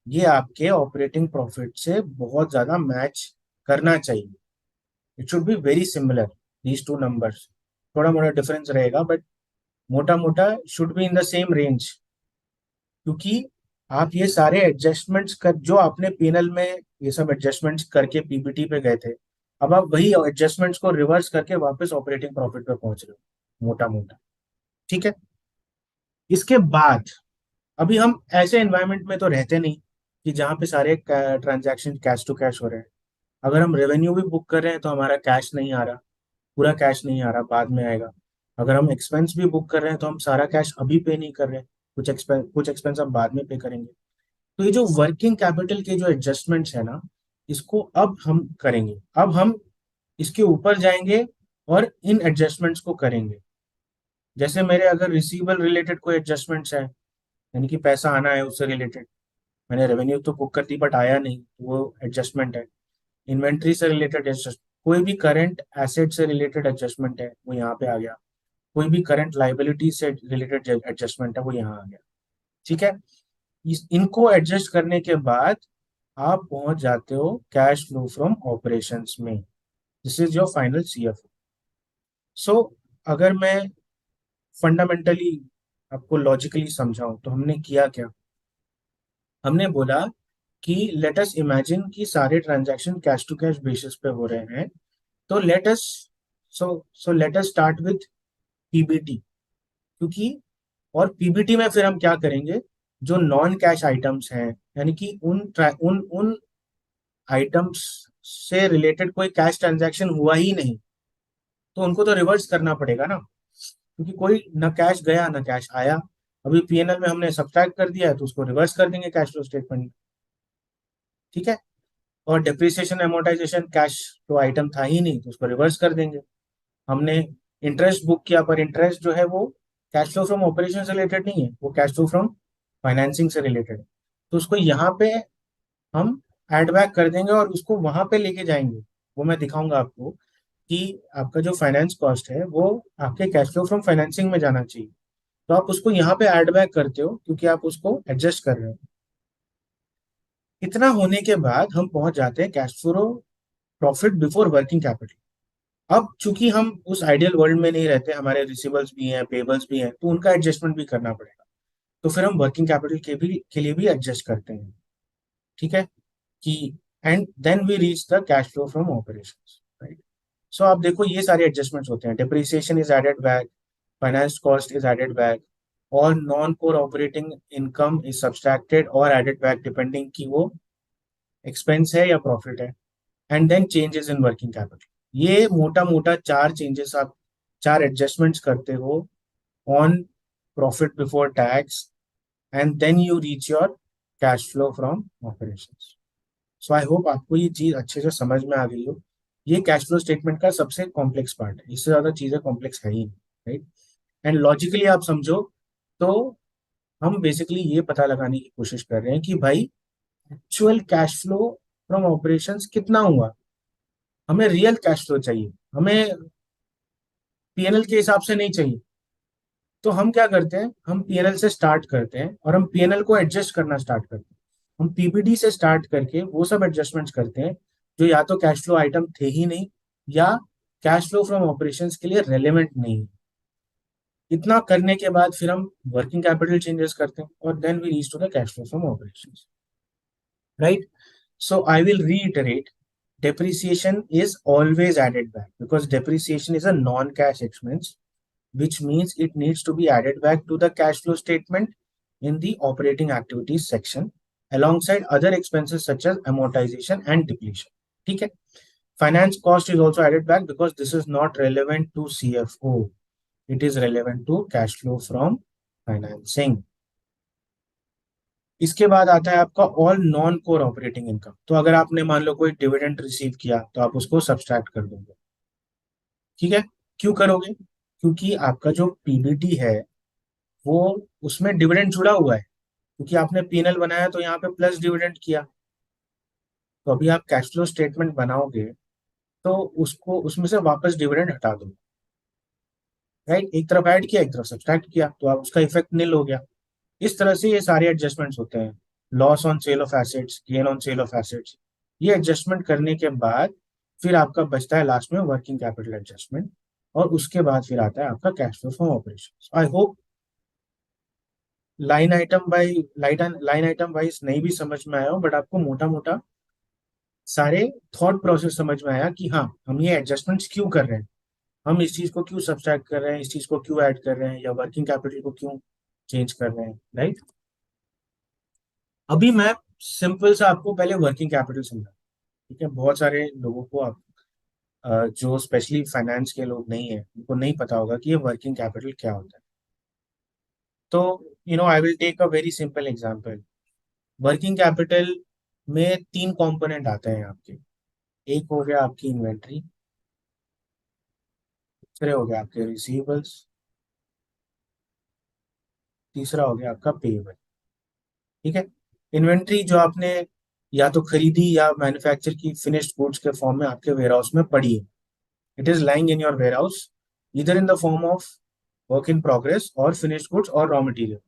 ये आपके ऑपरेटिंग प्रॉफिट से बहुत ज्यादा मैच करना चाहिए। It should be very similar, these two numbers, थोड़ा मोटा डिफरेंस रहेगा बट मोटा मोटा should be in the same range, क्योंकि आप ये सारे एडजस्टमेंट्स कर जो आपने पीएनएल में ये सब एडजस्टमेंट्स करके पीपीटी पे गए थे, अब आप वही एडजस्टमेंट्स को रिवर्स करके वापस ऑपरेटिंग प्रॉफिट पे पहुंच रहे हो मोटा मोटा। ठीक है, इसके बाद अभी हम ऐसे एनवायरनमेंट में तो रहते नहीं कि जहाँ पे सारे ट्रांजैक्शन कैश टू कैश हो रहे हैं। अगर हम रेवेन्यू भी बुक कर रहे हैं तो हमारा कैश नहीं आ रहा, पूरा कैश नहीं आ रहा, बाद में आएगा। अगर हम एक्सपेंस भी बुक कर रहे हैं तो हम सारा कैश अभी पे नहीं कर रहे हैं, कुछ एक्सपेंस हम बाद में पे करेंगे। तो ये जो वर्किंग कैपिटल के जो एडजस्टमेंट्स है ना, इसको अब हम करेंगे। अब हम इसके ऊपर जाएंगे और इन एडजस्टमेंट्स को करेंगे। जैसे मेरे अगर रिसीवेबल रिलेटेड कोई एडजस्टमेंट्स है, यानी कि पैसा आना है उससे रिलेटेड, मैंने रेवेन्यू तो बुक कर दी बट आया नहीं, तो वो एडजस्टमेंट है। इन्वेंट्री से रिलेटेड एडजस्ट, कोई भी करंट एसेट से रिलेटेड एडजस्टमेंट है वो यहाँ पे आ गया। कोई भी करंट लाइबिलिटी से रिलेटेड एडजस्टमेंट है वो यहाँ आ गया। ठीक है। इनको एडजस्ट करने के बाद आप पहुंच जाते हो कैश फ्लो फ्रॉम ऑपरेशंस में। This is your final CFO. So अगर मैं फंडामेंटली आपको लॉजिकली समझाऊं तो हमने किया क्या। हमने बोला कि लेट अस इमेजिन कि सारे transaction cash to cash basis पे हो रहे हैं। तो let us so so let us start with PBT. क्योंकि और पीबीटी में फिर हम क्या करेंगे, जो नॉन कैश आइटम्स हैं, यानी कि उन उन आइटम्स से रिलेटेड कोई कैश ट्रांजैक्शन हुआ ही नहीं, तो उनको तो रिवर्स करना पड़ेगा ना। क्योंकि कोई न कैश गया न कैश आया। अभी पीएनएल में हमने सब्ट्रैक्ट कर दिया है तो उसको रिवर्स कर देंगे कैश फ्लो स्टेटमेंट में। ठीक है। और डिप्रिसिएशन एमोर्टाइजेशन कैश तो आइटम था ही नहीं, तो उसको रिवर्स कर देंगे। हमने इंटरेस्ट बुक किया, पर इंटरेस्ट जो है वो कैश फ्लो फ्रॉम ऑपरेशन से रिलेटेड नहीं है, वो कैश फ्लो फ्रॉम फाइनेंसिंग से रिलेटेड है। तो उसको यहाँ पे हम एड बैक कर देंगे और उसको वहां पे लेके जाएंगे। वो मैं दिखाऊंगा आपको कि आपका जो फाइनेंस कॉस्ट है वो आपके कैश फ्लो फ्रॉम फाइनेंसिंग में जाना चाहिए। तो आप उसको यहाँ पे ऐड बैक करते हो क्योंकि आप उसको एडजस्ट कर रहे हो। इतना होने के बाद हम पहुंच जाते हैं cash flow profit before working capital. अब चूंकि हम उस आइडियल वर्ल्ड में नहीं रहते, हमारे रिसीवेबल्स भी हैं, पेबल्स भी हैं, तो उनका एडजस्टमेंट भी करना पड़ेगा। तो फिर हम वर्किंग कैपिटल के लिए भी एडजस्ट करते हैं। ठीक है। कि and then we reach the cash flow from operations, right. So आप देखो ये सारे एडजस्टमेंट्स होते हैं। Depreciation is added back, finance cost is added back, और non core operating income is subtracted और एडेड बैक डिपेंडिंग कि वो एक्सपेंस है या प्रॉफिट है। And then changes in working capital. ये मोटा मोटा चार चेंजेस आप, चार एडजस्टमेंट्स करते हो on profit before tax, and then you reach your cash flow from operations. So I hope आपको ये चीज अच्छे से समझ में आ गई हो। ये कैश फ्लो स्टेटमेंट का सबसे कॉम्प्लेक्स पार्ट है, इससे ज्यादा चीजें कॉम्प्लेक्स है ही नहीं, राइट। एंड लॉजिकली आप समझो तो हम बेसिकली ये पता लगाने की कोशिश कर रहे हैं कि भाई actual cash flow from operations कितना हुआ। हमें रियल कैश फ्लो चाहिए, हमें पीएनएल के हिसाब से नहीं चाहिए। तो हम क्या करते हैं, हम पीएनएल से स्टार्ट करते हैं और हम पीएनएल को एडजस्ट करना स्टार्ट करते हैं। हम पीपीडी से स्टार्ट करके वो सब एडजस्टमेंट्स करते हैं जो या तो कैश फ्लो आइटम थे ही नहीं, या कैश फ्लो फ्रॉम ऑपरेशंस के लिए रेलेवेंट नहीं है। इतना करने के बाद फिर हम वर्किंग कैपिटल चेंजेस करते हैं और then we reach to the cash flow from operations, right. So I will reiterate, depreciation is always added back because depreciation is a non-cash expense, which means it needs to be added back to the cash flow statement in the operating activities section alongside other expenses such as amortization and depletion. ठीक है। Finance cost is also added back because this is not relevant to CFO. It is relevant to cash flow from financing. इसके बाद आता है आपका all non core operating income. तो अगर आपने मान लो कोई डिविडेंड रिसीव किया तो आप उसको सब्सट्रैक्ट कर दोगे। ठीक है। क्यों करोगे, क्योंकि आपका जो पीबीटी है वो, उसमें डिविडेंड जुड़ा हुआ है। क्योंकि आपने पीएनएल बनाया तो यहाँ पे प्लस डिविडेंड किया। तो अभी आप कैश फ्लो स्टेटमेंट बनाओगे तो उसको उसमें से वापस डिविडेंड हटा दो, राइट। एक तरफ ऐड किया एक तरफ सब्सट्रैक्ट किया तो आप उसका इफेक्ट निल हो गया। इस तरह से ये सारे एडजस्टमेंट्स होते हैं। Loss on sale of assets, gain on sale of assets, ये एडजस्टमेंट करने के बाद फिर आपका बचता है लास्ट में वर्किंग कैपिटल एडजस्टमेंट। और उसके बाद फिर आता है आपका cash flow from operation. I hope line item wise नहीं भी समझ में आया हो, बट आपको मोटा मोटा सारे थॉट प्रोसेस समझ में आया कि हाँ हम ये एडजस्टमेंट्स क्यों कर रहे हैं, हम इस चीज को क्यों सब्सट्रैक्ट कर रहे हैं, इस चीज को क्यों ऐड कर रहे हैं, या वर्किंग कैपिटल को क्यों चेंज कर रहे हैं, राइट। अभी मैं सिंपल सा आपको पहले वर्किंग कैपिटल समझा। ठीक है। बहुत सारे लोगों को आप जो स्पेशली फाइनेंस के लोग नहीं है उनको नहीं पता होगा कि ये वर्किंग कैपिटल क्या होता है। तो I will take a very simple example. Working capital में तीन कंपोनेंट आते हैं आपके। एक हो गया आपकी इन्वेंट्री, दूसरे हो गया आपके रिसीवेबल्स, तीसरा हो गया आपका पेबल। ठीक है। इन्वेंट्री जो आपने या तो खरीदी या मैन्युफैक्चर की फिनिश्ड गुड्स के फॉर्म में आपके वेयरहाउस में पड़ी है, it is lying in your warehouse, इधर in the form of work in progress और फिनिश्ड गुड्स और raw material.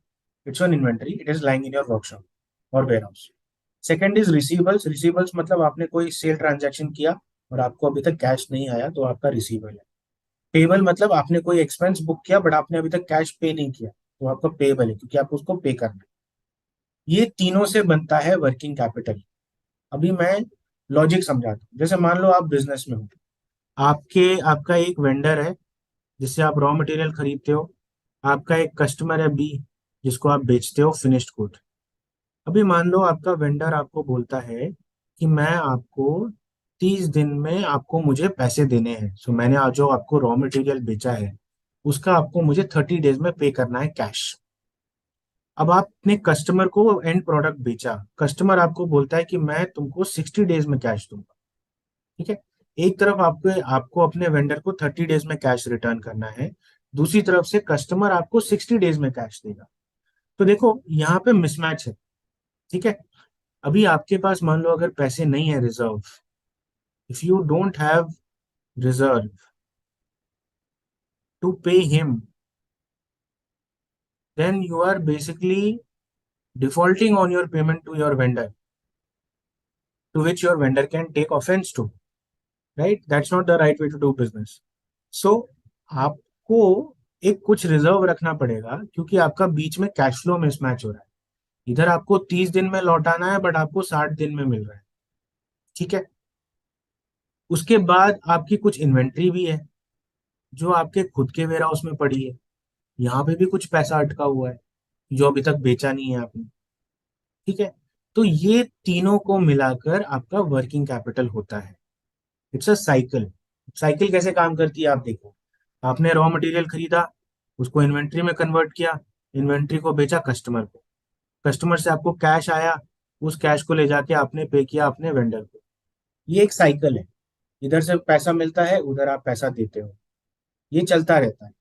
It's on inventory, it is lying in your workshop और warehouse. Second is receivables. Receivables मतलब आपने कोई sale transaction किया और आपको अभी तक कैश नहीं आया तो आपका रिसीवेबल है। पेबल मतलब आपने कोई एक्सपेंस बुक किया बट आपने अभी तक कैश पे नहीं किया तो आपका पेबल है, क्योंकि आपको उसको पे करना है। ये तीनों से बनता है वर्किंग कैपिटल। अभी मैं लॉजिक समझाता हूँ। जैसे मान लो आप बिजनेस में हो, आपका एक वेंडर है जिससे आप रॉ मटेरियल खरीदते हो, आपका एक कस्टमर है बी जिसको आप बेचते हो फिनिश्ड गुड। अभी मान लो आपका वेंडर आपको बोलता है कि मैं आपको 30 दिन में आपको मुझे पैसे देने हैं, सो मैंने आज जो आपको रॉ मटेरियल बेचा है उसका आपको मुझे 30 डेज में पे करना है कैश। अब आपने कस्टमर को एंड प्रोडक्ट बेचा, कस्टमर आपको बोलता है कि मैं तुमको 60 डेज में कैश दूंगा। ठीक है। एक तरफ आपको आपको अपने वेंडर को 30 डेज में कैश रिटर्न करना है, दूसरी तरफ से कस्टमर आपको 60 डेज में कैश देगा। तो देखो यहाँ पे मिसमैच है। ठीक है। अभी आपके पास मान लो अगर पैसे नहीं है reserve, if you don't have reserve to pay him, then you are basically defaulting on your payment to your vendor, to which your vendor can take offence too. Right, that's not the right way to do business. So आपको एक कुछ reserve रखना पड़ेगा, क्योंकि आपका बीच में cash flow mismatch हो रहा है। इधर आपको 30 दिन में लौटाना है बट आपको 60 दिन में मिल रहा है। ठीक है। उसके बाद आपकी कुछ इन्वेंट्री भी है जो आपके खुद के वेयर हाउस में पड़ी है, यहाँ पे भी कुछ पैसा अटका हुआ है जो अभी तक बेचा नहीं है आपने। ठीक है। तो ये तीनों को मिलाकर आपका वर्किंग कैपिटल होता है। It's a cycle. साइकिल कैसे काम करती है आप देखो। आपने रॉ मटेरियल खरीदा, उसको इन्वेंट्री में कन्वर्ट किया, इन्वेंट्री को बेचा कस्टमर को, कस्टमर से आपको कैश आया, उस कैश को ले जाके आपने पे किया अपने वेंडर को। ये एक साइकिल है, इधर से पैसा मिलता है उधर आप पैसा देते हो, ये चलता रहता है।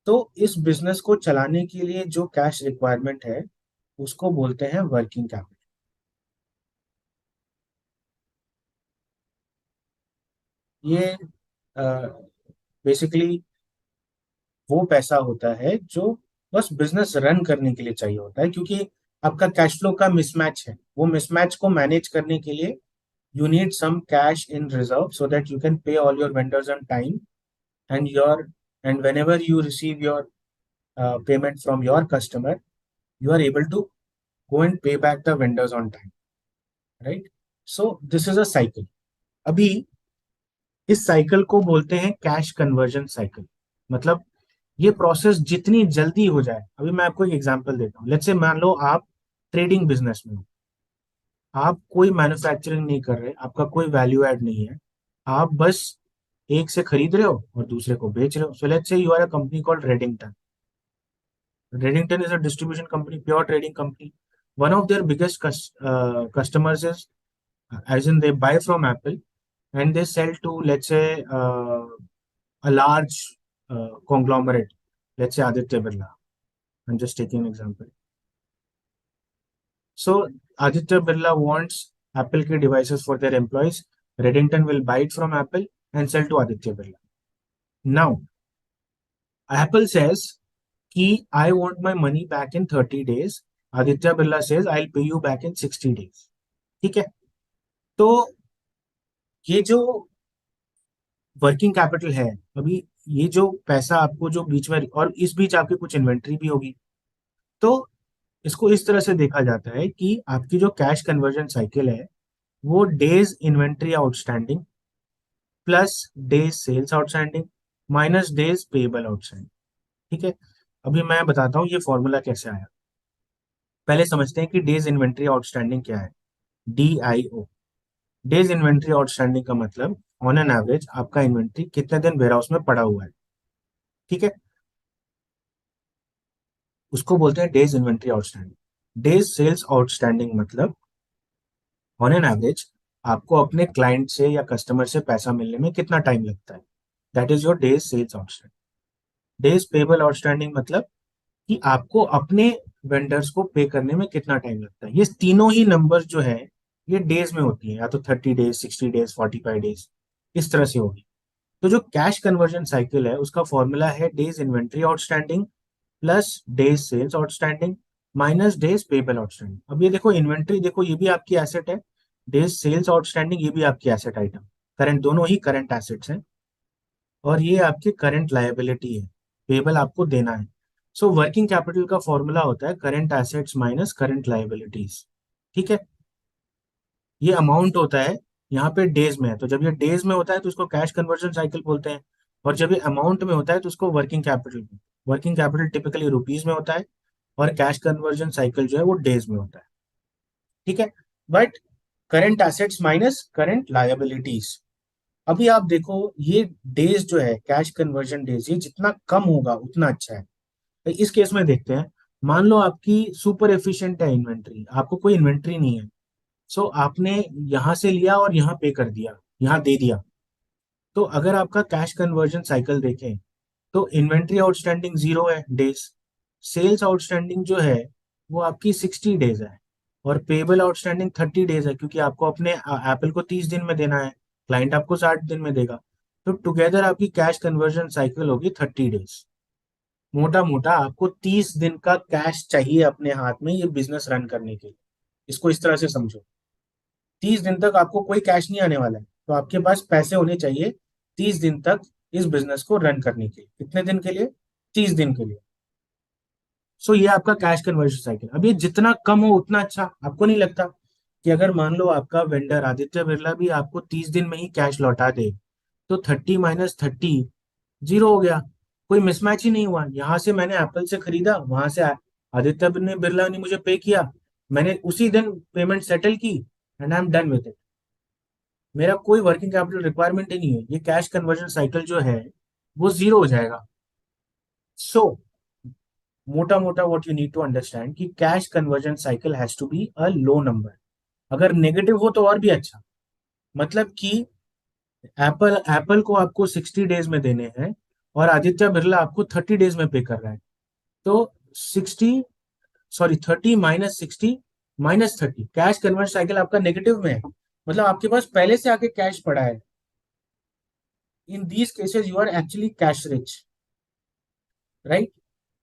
तो इस बिजनेस को चलाने के लिए जो कैश रिक्वायरमेंट है उसको बोलते हैं वर्किंग कैपिटल। ये बेसिकली वो पैसा होता है जो बस बिजनेस रन करने के लिए चाहिए होता है, क्योंकि आपका कैश फ्लो का मिसमैच है। वो मिसमैच को मैनेज करने के लिए you need some cash in reserve so that you can pay all your vendors on time, and your and whenever you receive your payment from your customer, you are able to go and pay back the vendors on time, right? So this is a cycle. अभी इस cycle को बोलते हैं cash conversion cycle. मतलब ये process जितनी जल्दी हो जाए। अभी मैं आपको एक एग्जांपल देता हूँ। लेट्स से मान लो आप ट्रेडिंग बिजनेस में हो, आप कोई मैन्युफैक्चरिंग नहीं कर रहे, आपका कोई वैल्यू ऐड नहीं है, आप बस एक से खरीद रहे हो और दूसरे को बेच रहे हो। So let's say you are a company called Redington. Redington is a distribution company, pure trading company. One of their biggest customers is, as in they buy from Apple and they sell to, let's say, a large conglomerate, let's say Aditya Birla. I'm just taking an example. So Aditya Birla wants Apple के devices for their employees. Redington will buy it from Apple and sell to Aditya Birla. Now, Apple says कि I want my money back in 30 days. Aditya Birla says I'll pay you back in 60 days. ठीक है। तो ये जो working capital है, अभी ये जो पैसा आपको जो बीच में, और इस बीच आपकी कुछ इन्वेंट्री भी होगी, तो इसको इस तरह से देखा जाता है कि आपकी जो कैश कन्वर्जन साइकिल है वो days inventory outstanding plus days sales outstanding minus days payable outstanding. ठीक है। अभी मैं बताता हूँ ये फॉर्मूला कैसे आया। पहले समझते हैं कि डेज इन्वेंट्री आउटस्टैंडिंग क्या है। DIO, डेज इन्वेंट्री आउटस्टैंडिंग का मतलब ऑन एन एवरेज आपका इन्वेंट्री कितने दिन वेयरहाउस में पड़ा हुआ है। ठीक है। उसको बोलते हैं days inventory outstanding. Days sales outstanding मतलब ऑन एन एवरेज आपको अपने क्लाइंट से या कस्टमर से पैसा मिलने में कितना टाइम लगता है, that is your days sales outstanding. Days payable outstanding मतलब कि आपको अपने वेंडर्स को पे करने में कितना टाइम लगता है। ये तीनों ही नंबर जो है ये डेज में होती है, या तो 30 डेज, 60 डेज, 45 डेज, इस तरह से होगी। तो जो कैश कन्वर्जन साइकिल है उसका फॉर्मूला है days inventory outstanding plus days sales outstanding minus days payable outstanding. अब ये देखो इन्वेंट्री, देखो ये भी आपकी एसेट है, डेज सेल्स आउटस्टैंडिंग ये भी आपकी एसेट आइटम, करंट, दोनों ही करंट एसेट्स हैं, और ये आपकी करंट लायबिलिटी है, पेबल आपको देना है। सो वर्किंग कैपिटल का फॉर्मूला होता है current assets minus current liabilities. ठीक है, ये अमाउंट होता है, यहाँ पे डेज में है, तो जब ये डेज में होता है तो उसको कैश कन्वर्जन साइकिल बोलते हैं, और जब ये अमाउंट में होता है तो उसको working capital. Working capital typically rupees में होता है, और कैश कन्वर्जन साइकिल जो है वो डेज में होता है। ठीक है, but current assets minus current liabilities, अभी आप देखो ये डेज जो है कैश कन्वर्जन डेज, ये जितना कम होगा उतना अच्छा है। तो इस केस में देखते हैं, मान लो आपकी सुपर एफिशिएंट है इन्वेंट्री, आपको कोई इन्वेंट्री नहीं है, सो आपने यहां से लिया और यहाँ पे कर दिया, यहाँ दे दिया। तो अगर आपका कैश कन्वर्जन साइकिल देखें तो इन्वेंट्री आउटस्टैंडिंग 0 है डेज, सेल्स आउटस्टैंडिंग जो है वो आपकी 60 डेज है, और पेबल आउटस्टैंडिंग 30 डेज है, क्योंकि आपको अपने एप्पल को 30 दिन में देना है, क्लाइंट आपको 60 दिन में देगा। तो टुगेदर आपकी कैश कन्वर्जन साइकिल होगी 30 डेज। मोटा मोटा आपको 30 दिन का कैश चाहिए अपने हाथ में ये बिजनेस रन करने के लिए। इसको इस तरह से समझो, 30 दिन तक आपको कोई कैश नहीं आने वाला है, तो आपके पास पैसे होने चाहिए 30 दिन तक इस बिजनेस को रन करने के लिए। कितने दिन के लिए? 30 दिन के लिए। सो ये आपका कैश कन्वर्जन साइकिल। अब ये जितना कम हो उतना अच्छा, आपको नहीं लगता कि अगर मान लो आपका वेंडर आदित्य बिरला भी आपको 30 दिन में ही कैश लौटा दे, तो 30 - 30 0 हो गया, कोई मिसमैच ही नहीं हुआ। यहां से मैंने एप्पल से खरीदा, वहां से आदित्य बिरला ने मुझे पे किया, मैंने उसी दिन पेमेंट सेटल की, and I am done with it. मेरा कोई वर्किंग कैपिटल रिक्वायरमेंट ही नहीं है, ये कैश कन्वर्जन साइकिल जो है वो 0 हो जाएगा। सो मोटा मोटा what you need to understand कि cash conversion cycle has to be a low number. अगर नेगेटिव हो तो और भी अच्छा, मतलब कि एप्पल एप्पल को आपको 60 डेज में देने हैं, और आदित्य बिरला आपको 30 डेज में पे कर रहा है, तो 60, सॉरी 30 - 60 - 30, कैश कन्वर्जन साइकिल आपका नेगेटिव में है, मतलब आपके पास पहले से आके कैश पड़ा है। In these cases you are actually cash rich, right?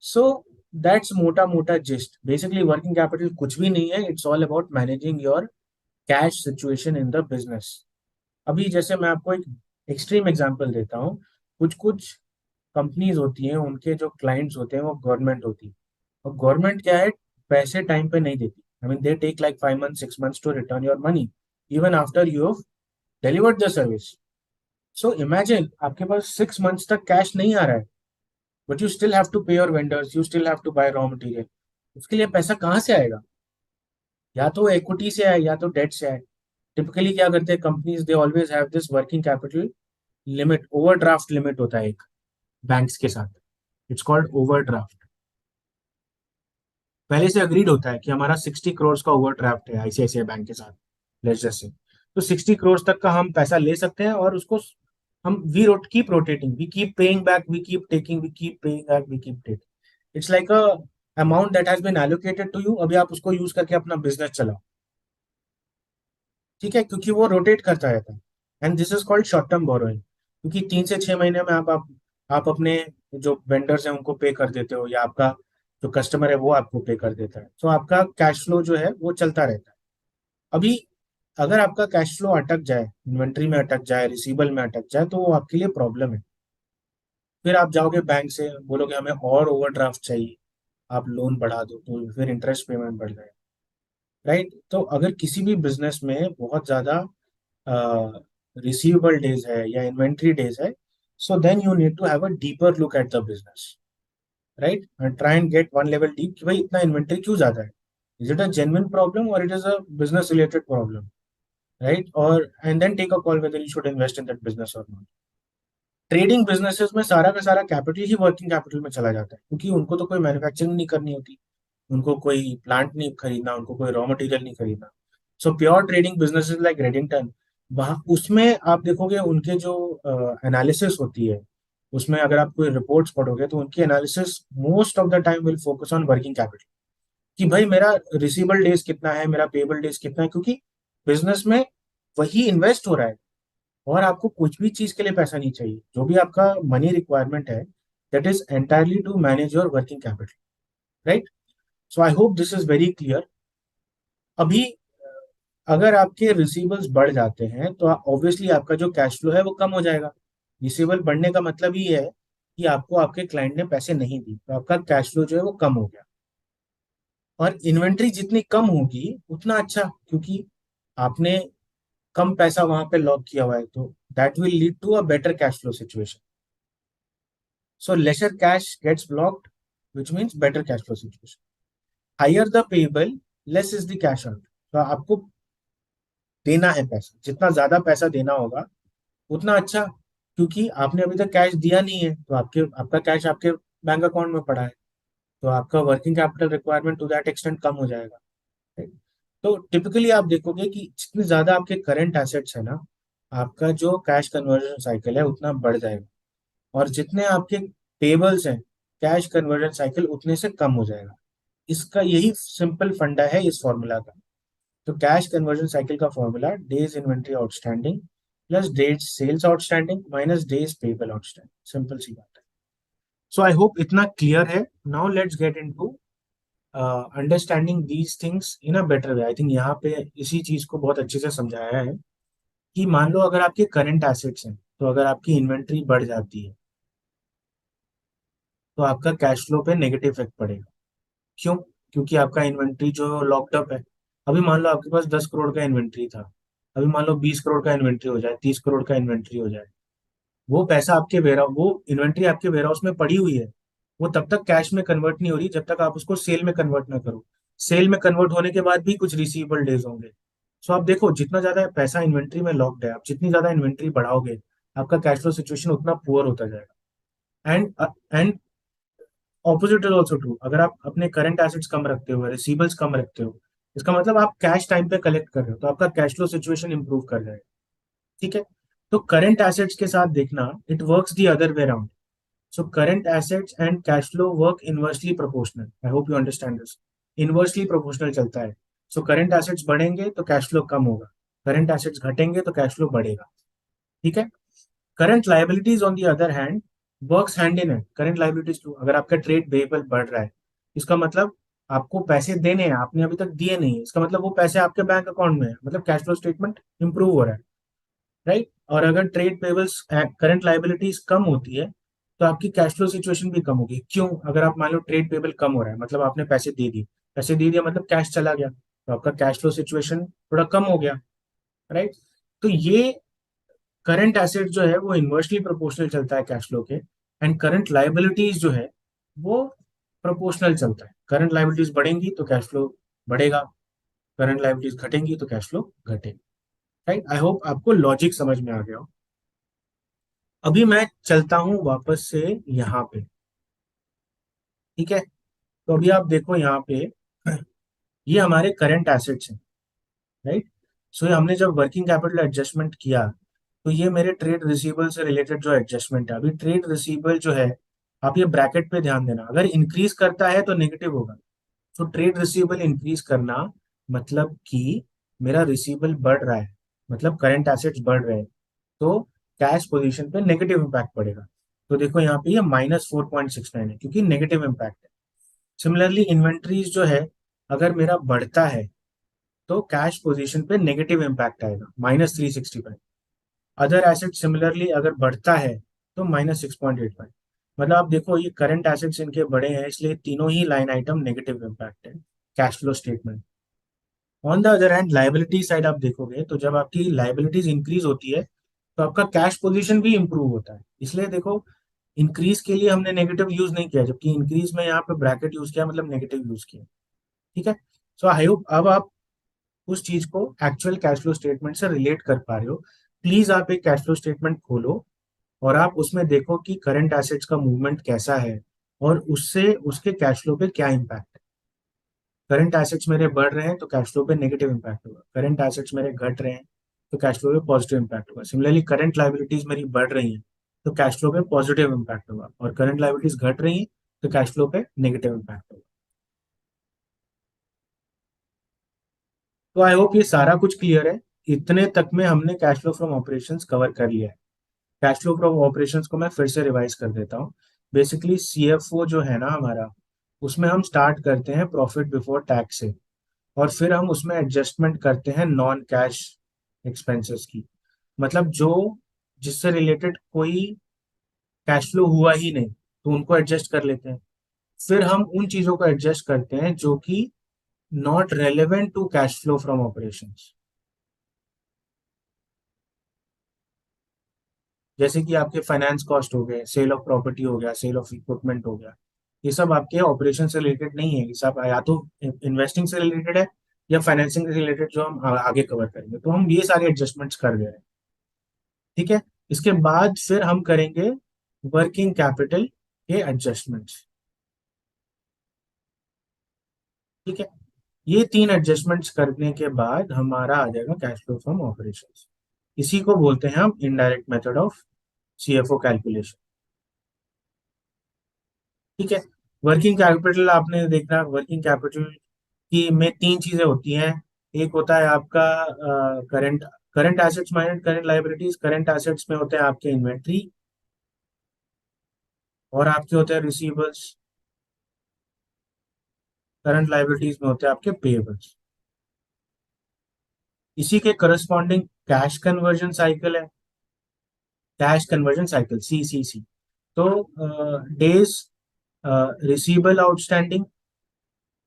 So that's मोटा मोटा जिस्ट। बेसिकली वर्किंग कैपिटल कुछ भी नहीं है, it's all about managing your cash situation in the business. अभी जैसे मैं आपको एक एक्सट्रीम एग्जांपल देता हूँ, कुछ कुछ कंपनीज होती हैं, उनके जो क्लाइंट्स होते हैं वो गवर्नमेंट होती है, और गवर्नमेंट क्या है, पैसे टाइम पे नहीं देती। I mean they take like 5 months 6 months to return your money even after you have delivered the service. So imagine आपके पास 6 months तक कैश नहीं आ रहा है, but you still have to pay your vendors, you still have to buy raw material. उसके लिए पैसा कहाँ से आएगा? या तो इक्विटी से आए या तो डेट से आए। टिपिकली क्या करते हैं companies, they always have this working capital limit, overdraft limit होता है एक बैंक्स के साथ, इट्स कॉल्ड ओवरड्राफ्ट। पहले से अग्रीड होता है कि हमारा 60 करोड़ का ओवरड्राफ्ट है आईसीआईसीआई बैंक के साथ, लेट्स जस्ट से, तो 60 करोड़ तक का हम पैसा ले सकते हैं, और उसको हम we rot keep rotating, we keep paying back, we keep taking, we keep paying back, we keep taking. It's like a amount that has been allocated to you, अभी आप उसको यूज करके अपना बिजनेस चलाओ। ठीक है, क्योंकि वो रोटेट करता रहता है, and this is called short term borrowing, क्योंकि 3 से 6 महीने में आप अपने जो वेंडर्स हैं उनको पे कर देते हो, या आपका जो कस्टमर है वो आपको पे कर देता है, तो आपका कैश फ्लो जो है वो चलता रहता है। अभी अगर आपका कैश फ्लो अटक जाए, इन्वेंट्री में अटक जाए, रिसीबल में अटक जाए, तो वो आपके लिए प्रॉब्लम है। फिर आप जाओगे बैंक से, बोलोगे हमें और ओवरड्राफ्ट चाहिए, आप लोन बढ़ा दो, तो फिर इंटरेस्ट पेमेंट बढ़ जाए, राइट? तो अगर किसी भी बिजनेस में बहुत ज्यादा रिसीवेबल डेज है या इन्वेंट्री डेज है, so then you need to have a deeper look at the business, right, and try and get one level deep कि भाई इतना इन्वेंट्री क्यों ज्यादा है, is it a genuine problem और it is a business related problem, right? और and then take a call whether you should invest in that business और not. Trading businesses में सारा का सारा कैपिटल ही वर्किंग कैपिटल में चला जाता है, क्योंकि उनको तो कोई मैन्युफैक्चरिंग नहीं करनी होती, उनको कोई प्लांट नहीं खरीदना, उनको कोई रॉ मटेरियल नहीं खरीदना। So pure trading businesses like Redington, वहाँ उसमें आप देखोगे उनके जो एनालिसिस होती है, उसमें अगर आप कोई रिपोर्ट्स पढ़ोगे तो उनकी analysis most of the time will focus on working capital, कि भाई मेरा रिसीवेबल डेज कितना है, मेरा पेबल डेज कितना है, क्योंकि बिजनेस में वही इन्वेस्ट हो रहा है और आपको कुछ भी चीज के लिए पैसा नहीं चाहिए। जो भी आपका मनी रिक्वायरमेंट है, that is entirely to manage your working capital, right. So I hope this is very clear. अभी अगर आपके रिसीवेबल्स बढ़ जाते हैं तो ऑब्वियसली आपका जो कैश फ्लो है वो कम हो जाएगा। रिसीवेबल बढ़ने का मतलब ही है कि आपको आपके क्लाइंट ने पैसे नहीं दी, तो आपका कैश फ्लो जो है वो कम हो गया। और इन्वेंट्री जितनी कम होगी उतना अच्छा, क्योंकि आपने कम पैसा वहां पे लॉक किया हुआ है, तो that will lead to a better cash flow situation. So lesser cash gets blocked, which means better cash flow situation. Higher the payable, less is the cash out. तो आपको देना है पैसा, जितना ज्यादा पैसा देना होगा उतना अच्छा, क्योंकि आपने अभी तक कैश दिया नहीं है, तो आपके आपका कैश आपके बैंक अकाउंट में पड़ा है, तो आपका working capital requirement to that extent कम हो जाएगा, right? तो टिपिकली आप देखोगे कि जितने ज्यादा आपके करंट एसेट्स है ना, आपका जो कैश कन्वर्जन साइकिल है उतना बढ़ जाएगा, और जितने आपके पेबल्स हैं, कैश कन्वर्जन साइकिल उतने से कम हो जाएगा। इसका यही सिंपल फंडा है इस फॉर्मूला का। तो कैश कन्वर्जन साइकिल का formula days inventory outstanding plus days sales outstanding minus days payable outstanding, simple सी बात है। सो आई होप इतना क्लियर है। Now let's get into understanding these things in a better way. I think यहाँ पे इसी चीज को बहुत अच्छे से समझाया है कि मान लो अगर आपके करंट एसेट्स हैं, तो अगर आपकी इन्वेंट्री बढ़ जाती है तो आपका कैश फ्लो पे नेगेटिव इफेक्ट पड़ेगा। क्यों? क्योंकि आपका इन्वेंट्री जो लॉक्ड अप है, अभी मान लो आपके पास 10 करोड़ का इन्वेंट्री था, अभी मान लो 20 करोड़ का इन्वेंट्री हो जाए, 30 करोड़ का इन्वेंट्री हो जाए, वो पैसा आपके वेयर वो इन्वेंट्री आपके वेयर हाउस में पड़ी हुई है, वो तब तक कैश में कन्वर्ट नहीं हो रही जब तक आप उसको सेल में कन्वर्ट ना करो। सेल में कन्वर्ट होने के बाद भी कुछ रिसीवेबल डेज होंगे। सो आप देखो, जितना ज्यादा पैसा इन्वेंट्री में लॉक्ड है, आप जितनी ज्यादा इन्वेंट्री बढ़ाओगे, आपका कैश फ्लो सिचुएशन उतना पुअर होता जाएगा। And opposite is also true. अगर आप अपने करंट एसेट्स कम रखते हो, रिसीवेबल्स कम रखते हो, इसका मतलब आप कैश टाइम पे कलेक्ट कर रहे हो, तो आपका कैश फ्लो सिचुएशन इंप्रूव कर जाएगा। ठीक है। तो करंट एसेट्स के साथ देखना, it works the other way around. So current assets and cash flow work inversely proportional. I hope you understand this. Inversely proportional चलता है। सो करंट एसेट्स बढ़ेंगे तो कैश फ्लो कम होगा, करंट एसेट्स घटेंगे तो cash flow बढ़ेगा। ठीक है। Current liabilities on the other hand works hand in hand. Current liabilities too, अगर आपका ट्रेड पेबल बढ़ रहा है, इसका मतलब आपको पैसे देने हैं, आपने अभी तक दिए नहीं, इसका मतलब वो पैसे आपके बैंक अकाउंट में है, मतलब कैश फ्लो स्टेटमेंट इंप्रूव हो रहा है, राइट। और अगर ट्रेड पेबल्स करंट लाइबिलिटीज कम होती है तो आपकी कैश फ्लो सिचुएशन भी कम होगी। क्यों? अगर आप मान लो ट्रेड पेबल कम हो रहा है, मतलब आपने पैसे दे दिए, पैसे दे दिया मतलब कैश चला गया, तो आपका कैश फ्लो सिचुएशन थोड़ा कम हो गया, राइट। तो ये करंट एसेट जो है वो इन्वर्सली प्रोपोर्शनल चलता है कैश फ्लो के, एंड करंट लाइबिलिटीज जो है वो प्रोपोर्शनल चलता है। करंट लाइबिलिटीज बढ़ेंगी तो कैश फ्लो बढ़ेगा, करंट लाइबिलिटीज घटेंगी तो कैश फ्लो घटेगा, राइट। आई होप आपको लॉजिक समझ में आ गया हो। अभी मैं चलता हूं वापस से यहाँ पे। ठीक है। तो अभी आप देखो यहाँ पे, ये हमारे करंट एसेट्स हैं, राइट। सो ये हमने जब वर्किंग कैपिटल एडजस्टमेंट किया, तो ये मेरे ट्रेड रिसीवेबल से रिलेटेड जो एडजस्टमेंट है। अभी ट्रेड रिसीवेबल जो है, आप ये ब्रैकेट पे ध्यान देना, अगर इंक्रीज करता है तो नेगेटिव होगा। तो ट्रेड रिसीवेबल इंक्रीज करना मतलब कि मेरा रिसीवेबल बढ़ रहा है, मतलब करंट एसेट्स बढ़ रहे हैं, तो कैश पोजीशन पे नेगेटिव इम्पैक्ट पड़ेगा। तो देखो यहाँ पे ये -4.69 है, क्योंकि नेगेटिव इम्पैक्ट है। सिमिलरली इन्वेंट्रीज जो है, अगर मेरा बढ़ता है तो कैश पोजीशन पे नेगेटिव इम्पैक्ट आएगा, -365। अदर एसेट सिमिलरली अगर बढ़ता है तो -6.85। मतलब आप देखो, ये करंट एसेट्स इनके बड़े हैं, इसलिए तीनों ही लाइन आइटम नेगेटिव इम्पैक्ट है cash flow statement. On the other hand liability side आप देखोगे, तो जब आपकी लाइबिलिटीज इंक्रीज होती है तो आपका कैश पोजीशन भी इंप्रूव होता है। इसलिए देखो, इंक्रीज के लिए हमने नेगेटिव यूज नहीं किया, जबकि इंक्रीज में यहाँ पे ब्रैकेट यूज किया, मतलब नेगेटिव यूज किया। ठीक है। सो आई होप अब आप उस चीज को एक्चुअल कैश फ्लो स्टेटमेंट से रिलेट कर पा रहे हो। प्लीज आप एक कैश फ्लो स्टेटमेंट खोलो और आप उसमें देखो कि करंट एसेट्स का मूवमेंट कैसा है और उससे उसके कैश फ्लो पे क्या इम्पैक्ट है। करंट एसेट्स मेरे बढ़ रहे हैं तो कैश फ्लो पे नेगेटिव इंपैक्ट होगा, करंट एसेट्स मेरे घट रहे हैं तो कैश फ्लो पे पॉजिटिव इंपैक्ट होगा। सिमिलरली करंट लाइबिलिटीज मेरी बढ़ रही हैं तो कैश फ्लो पे पॉजिटिव इंपैक्ट होगा, और करंट लाइबिलिटीज घट रही हैं तो कैश फ्लो पे नेगेटिव इंपैक्ट होगा। तो आई होप ये सारा कुछ क्लियर है। इतने तक में हमने cash flow from operations cover कर लिया है। कैश फ्लो फ्रॉम ऑपरेशंस को मैं फिर से रिवाइज कर देता हूँ। बेसिकली सीएफओ जो है ना हमारा, उसमें हम स्टार्ट करते हैं प्रॉफिट बिफोर टैक्स से, और फिर हम उसमें एडजस्टमेंट करते हैं नॉन कैश एक्सपेंसेस की। मतलब जो जिससे रिलेटेड कोई कैश फ्लो हुआ ही नहीं तो उनको एडजस्ट कर लेते हैं। फिर हम उन चीजों को एडजस्ट करते हैं जो कि not relevant to cash flow from operations. जैसे कि आपके फाइनेंस कॉस्ट हो गए, सेल ऑफ प्रॉपर्टी हो गया, सेल ऑफ इक्विपमेंट हो गया। ये सब आपके ऑपरेशन से रिलेटेड नहीं है, ये सब या तो इन्वेस्टिंग से रिलेटेड है या फाइनेंसिंग से रिलेटेड, जो हम आगे कवर करेंगे। तो हम ये सारे एडजस्टमेंट्स कर दे रहे हैं। ठीक है। इसके बाद फिर हम करेंगे वर्किंग कैपिटल के एडजस्टमेंट्स। ठीक है। ये तीन एडजस्टमेंट्स करने के बाद हमारा आ जाएगा कैश फ्लो फ्रॉम ऑपरेशंस। इसी को बोलते हैं हम indirect method of CFO calculation. ठीक है। वर्किंग कैपिटल आपने देखा, वर्किंग कैपिटल की में तीन चीजें होती हैं। एक होता है आपका current current assets minus current liabilities. Current assets में होते हैं आपके इन्वेंट्री, और आपके होते हैं रिसीवर्स। करंट लाइबिलिटीज में होते हैं आपके पेएबल्स। इसी के करस्पॉन्डिंग कैश कन्वर्जन साइकिल है, कैश कन्वर्जन साइकिल सीसीसी। तो days receivable outstanding,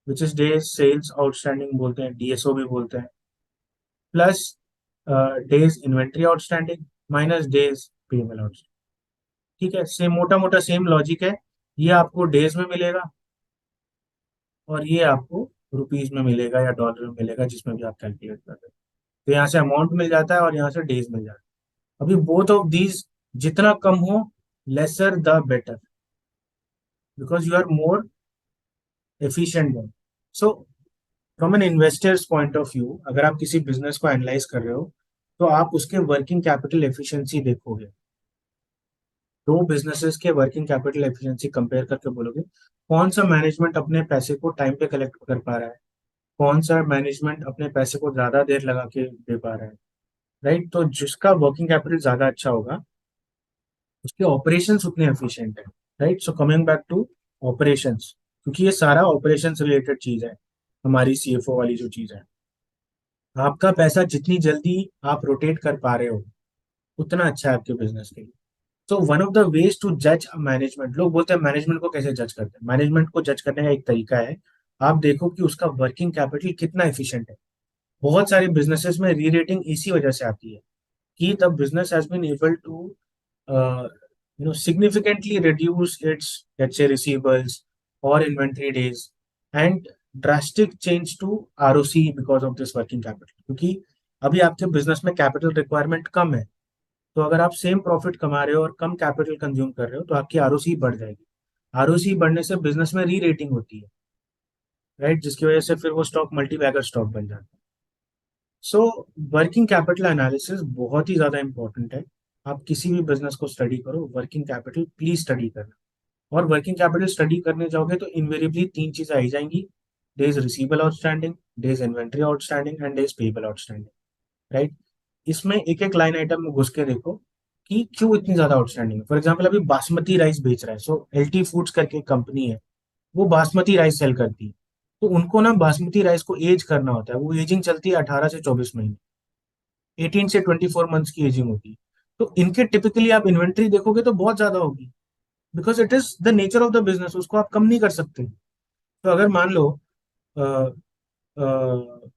which is days sales outstanding बोलते हैं, डीएसओ भी बोलते हैं, plus days inventory outstanding minus days payable outstanding. ठीक है, सेम मोटा मोटा सेम लॉजिक है। ये आपको डेज में मिलेगा और ये आपको रुपीज में मिलेगा या डॉलर में मिलेगा, जिसमें भी आप कैलकुलेट कर रहे हो। तो यहाँ से अमाउंट मिल जाता है और यहाँ से डेज मिल जाता है। अभी बोथ ऑफ दीज जितना कम हो, lesser the better, because you are more efficient then. So from an investors point of view, अगर आप किसी बिजनेस को एनालाइज कर रहे हो तो आप उसके वर्किंग कैपिटल एफिशिएंसी देखोगे। दो बिजनेसेस के वर्किंग कैपिटल एफिशिएंसी कंपेयर करके बोलोगे कौन सा मैनेजमेंट अपने पैसे को टाइम पे कलेक्ट कर पा रहा है, कौन सा मैनेजमेंट अपने पैसे को ज्यादा देर लगा के दे पा रहा है। राइट। तो जिसका वर्किंग कैपिटल ज्यादा अच्छा होगा उसके ऑपरेशंस उतने एफिशिएंट है। Right. So coming back to operations, क्योंकि ये सारा ऑपरेशंस रिलेटेड चीज है। हमारी सीएफओ वाली जो चीज है, आपका पैसा जितनी जल्दी आप रोटेट कर पा रहे हो उतना अच्छा है आपके बिजनेस के लिए। तो one of the ways to जज मैनेजमेंट, लोग बोलते हैं मैनेजमेंट को कैसे जज करते हैं। मैनेजमेंट को जज करने का एक तरीका है, आप देखो कि उसका वर्किंग कैपिटल कितना एफिशिएंट है। बहुत सारे बिजनेसेस में री रेटिंग इसी वजह से आती है कि the business has been able to significantly reduce its, let's say, receivables or inventory days, and drastic change to ROC because of this working capital। क्योंकि अभी आपके बिजनेस में कैपिटल रिक्वायरमेंट कम है, तो अगर आप सेम प्रॉफिट कमा रहे हो और कम कैपिटल कंज्यूम कर रहे हो तो आपकी आरओसी बढ़ जाएगी। आरओसी बढ़ने से बिजनेस में री रेटिंग होती है। राइट। जिसकी वजह से फिर वो स्टॉक मल्टी बैगर स्टॉक बन जाता है। सो वर्किंग कैपिटल एनालिसिस बहुत ही ज्यादा इंपॉर्टेंट है। आप किसी भी बिजनेस को स्टडी करो, वर्किंग कैपिटल प्लीज स्टडी करना। और वर्किंग कैपिटल स्टडी करने जाओगे तो इनवेरिएबली तीन चीजें आई जाएंगी: days receivable outstanding, days inventory outstanding and days payable outstanding. Right. इसमें एक एक लाइन आइटम में घुस के देखो कि क्यों इतनी ज्यादा आउटस्टैंडिंग है। फॉर एग्जाम्पल अभी बासमती राइस बेच रहा है, सो एलटी फूड्स करके कंपनी है, वो बासमती राइस सेल करती है। तो उनको ना बासमती राइस को एज करना होता है, वो एजिंग चलती है 18 से 24 महीने, 18 से 24 मंथ्स की एजिंग होती है। तो इनके टिपिकली आप इन्वेंट्री देखोगे तो बहुत ज्यादा होगी, because it is the nature of the business, उसको आप कम नहीं कर सकते। तो अगर मान लो अ, अ,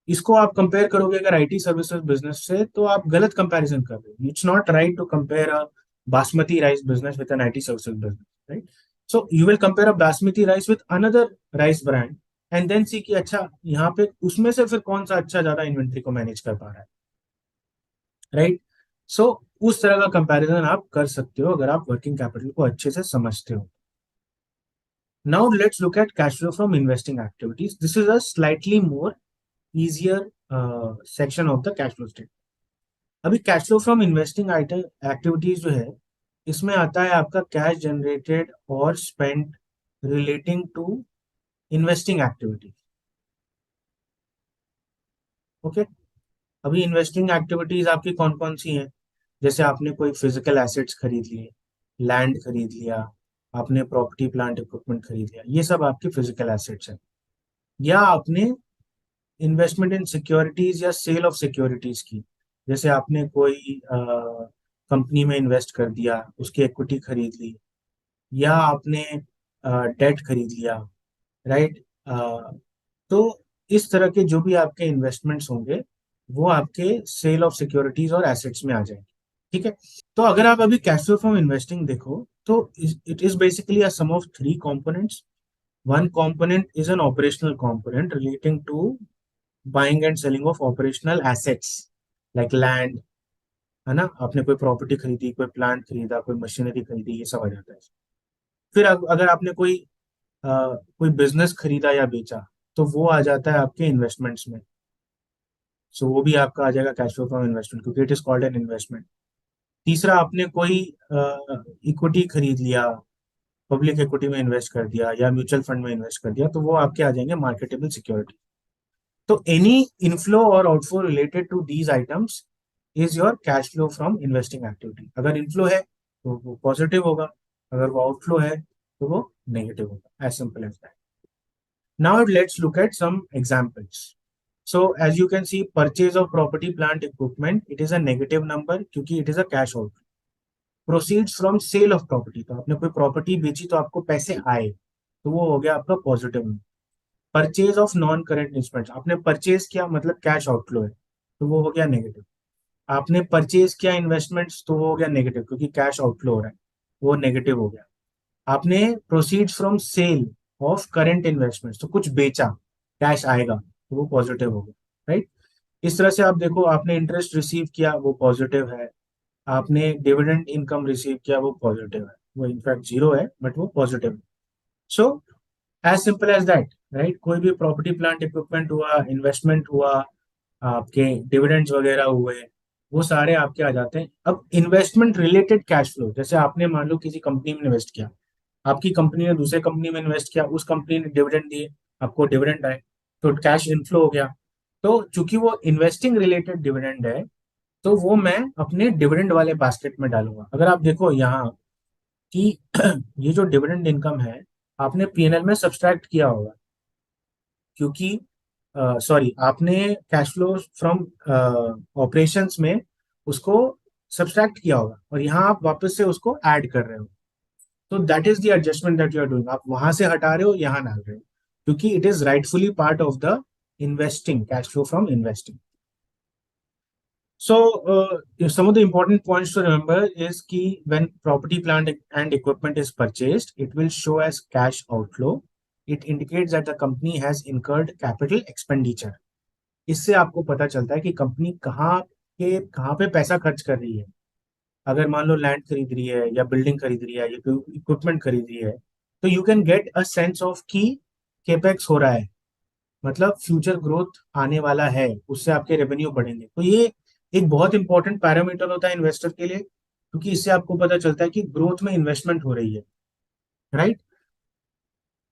इसको आप कंपेयर करोगे अगर आईटी सर्विसेज बिजनेस से, तो आप गलत कंपैरिजन कर रहे हो। It's not right to compare a basmati rice business with an IT services business. Right. So you will compare a basmati rice with another rice brand and then see कि अच्छा यहाँ पे उसमें से फिर कौन सा अच्छा ज्यादा इन्वेंट्री को मैनेज कर पा रहा है। राइट। सो उस तरह का कंपैरिजन आप कर सकते हो अगर आप वर्किंग कैपिटल को अच्छे से समझते हो। Now let's look at cash flow from investing activities. This is a slightly more easier section of the cash flow statement. अभी cash flow from investing item activities जो है, इसमें आता है आपका कैश जनरेटेड और spent relating to investing activity. Okay, अभी investing activities आपकी कौन कौन सी हैं? जैसे आपने कोई फिजिकल एसेट्स खरीद लिए, लैंड खरीद लिया, आपने प्रॉपर्टी प्लांट इक्विपमेंट खरीद लिया, ये सब आपकी फिजिकल एसेट्स हैं। या आपने इन्वेस्टमेंट इन सिक्योरिटीज या सेल ऑफ सिक्योरिटीज की, जैसे आपने कोई कंपनी में इन्वेस्ट कर दिया, उसकी इक्विटी खरीद ली, या आपने डेट खरीद लिया, राइट? तो इस तरह के जो भी आपके इन्वेस्टमेंट्स होंगे वो आपके सेल ऑफ सिक्योरिटीज और एसेट्स में आ जाएंगे। ठीक है, तो अगर आप अभी कैश फ्लो फ्रॉम इन्वेस्टिंग देखो तो it is basically a sum of three components. One component is an operational component relating to buying and selling of operational assets like land, है ना? आपने कोई प्रॉपर्टी खरीदी, कोई प्लांट खरीदा, कोई मशीनरी खरीदी, ये सब आ जाता है। फिर अगर आपने कोई बिजनेस खरीदा या बेचा, तो वो आ जाता है आपके इन्वेस्टमेंट्स में। सो वो भी आपका आ जाएगा कैश फ्लो फ्रॉम इन्वेस्टमेंट, क्योंकि it is called an investment. तीसरा, आपने कोई इक्विटी खरीद लिया, पब्लिक इक्विटी में इन्वेस्ट कर दिया या म्यूचुअल फंड में इन्वेस्ट कर दिया, तो वो आपके आ जाएंगे मार्केटेबल सिक्योरिटी। तो एनी इनफ्लो और outflow related to these items is your cash flow from investing activity. अगर इनफ्लो है तो वो पॉजिटिव होगा, अगर वो आउटफ्लो है तो वो नेगेटिव होगा। As simple as that. Now let's look at some examples. So as you can see, purchase of property plant equipment, it is a negative number क्योंकि it is a cash out. Proceeds from sale of property, तो आपने कोई property बेची तो आपको पैसे आए, तो वो हो गया आपका positive. Purchase of non current instruments, आपने परचेज किया मतलब कैश आउटफ्लो है, तो वो हो गया नेगेटिव। आपने परचेज किया इन्वेस्टमेंट्स, तो वो हो गया नेगेटिव क्योंकि कैश आउटफ्लो हो रहा है, वो नेगेटिव हो गया। आपने proceeds from sale of current investments, तो कुछ बेचा, कैश आएगा, तो वो पॉजिटिव हो गया, राइट? इस तरह से आप देखो, आपने इंटरेस्ट रिसीव किया, वो पॉजिटिव है। आपने डिविडेंड इनकम रिसीव किया, वो पॉजिटिव है। वो इनफैक्ट जीरो है बट वो पॉजिटिव है। So as simple as that, right? कोई भी प्रॉपर्टी प्लांट इक्विपमेंट हुआ, इन्वेस्टमेंट हुआ, आपके डिविडेंड्स वगैरह हुए, वो सारे आपके आ जाते हैं। अब इन्वेस्टमेंट रिलेटेड कैश फ्लो, जैसे आपने मान लो किसी कंपनी में इन्वेस्ट किया, आपकी कंपनी ने दूसरे कंपनी में इन्वेस्ट किया, उस कंपनी ने डिविडेंड दिए, आपको डिविडेंड आए, तो कैश इनफ्लो हो गया। तो चूंकि वो इन्वेस्टिंग रिलेटेड डिविडेंड है, तो वो मैं अपने डिविडेंड वाले बास्केट में डालूंगा। अगर आप देखो यहाँ कि ये जो डिविडेंड इनकम है, आपने पीएनएल में सब्सट्रैक्ट किया होगा, क्योंकि सॉरी, आपने कैश फ्लो फ्रॉम ऑपरेशंस में उसको सब्सट्रैक्ट किया होगा और यहाँ आप वापस से उसको ऐड कर रहे हो। तो that is the adjustment that you are doing. आप वहां से हटा रहे हो, यहाँ डाल रहे हो, क्योंकि it is rightfully part of the investing, cash flow from investing. So, some of the important points to remember is कि when property, plant and equipment is purchased, it will show as cash outflow. It indicates that the company has incurred capital expenditure. इससे आपको पता चलता है कि company कहाँ पे पैसा खर्च कर रही है। अगर मान लो लैंड खरीद रही है या बिल्डिंग खरीद रही है या कोई इक्विपमेंट खरीद रही है, तो you can get a sense of कि केपेक्स हो रहा है, मतलब फ्यूचर ग्रोथ आने वाला है, उससे आपके रेवेन्यू बढ़ेंगे। तो ये एक बहुत इंपॉर्टेंट पैरामीटर होता है इन्वेस्टर के लिए, क्योंकि इससे आपको पता चलता है कि ग्रोथ में इन्वेस्टमेंट हो रही है, राइट?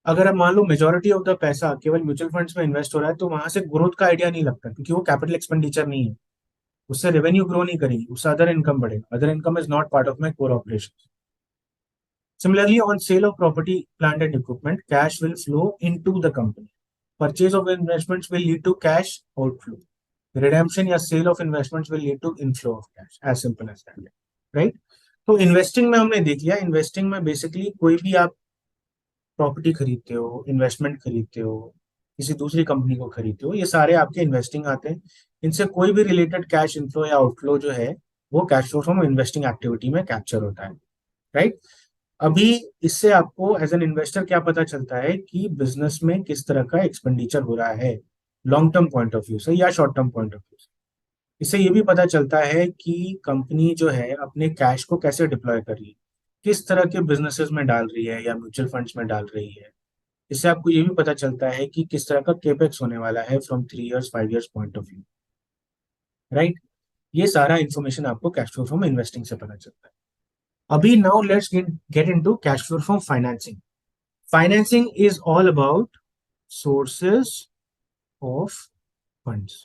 अगर आप मान लो मेजोरिटी ऑफ द पैसा केवल म्यूचुअल फंड्स में इन्वेस्ट हो रहा है, तो वहां से ग्रोथ का आइडिया नहीं लगता, क्योंकि वो कैपिटल एक्सपेंडिचर नहीं है, उससे रेवेन्यू ग्रो नहीं करेगी, उससे अदर इनकम बढ़ेगा। Other income is not part of my core operation. Similarly, on sale of property, plant and equipment, cash will flow into the company. Purchase of investments will lead to cash outflow. Redemption या sale of investments will lead to inflow of cash. As simple as that, right? तो investing में हमने देख लिया, investing में basically कोई भी आप प्रॉपर्टी खरीदते हो, इन्वेस्टमेंट खरीदते हो, किसी दूसरी कंपनी को खरीदते हो, ये सारे आपके इन्वेस्टिंग आते हैं। इनसे कोई भी रिलेटेड कैश इनफ्लो या आउटफ्लो जो है, वो cash flow from investing activity में कैप्चर होता है, राइट? अभी इससे आपको एज एन इन्वेस्टर क्या पता चलता है कि बिजनेस में किस तरह का एक्सपेंडिचर हो रहा है, long term point of view से या short term point of view से। इससे ये भी पता चलता है कि कंपनी जो है अपने कैश को कैसे डिप्लॉय कर रही है, किस तरह के बिजनेसेस में डाल रही है या म्यूचुअल फंड्स में डाल रही है, इससे आपको ये भी पता चलता है कि किस तरह का केपेक्स होने वाला है from 3 years 5 years point of view, right. ये सारा इंफॉर्मेशन आपको कैश फ्लो फ्रॉम इन्वेस्टिंग से पता चलता है। अभी now let's get into cash flow from financing. Financing is all about sources of funds.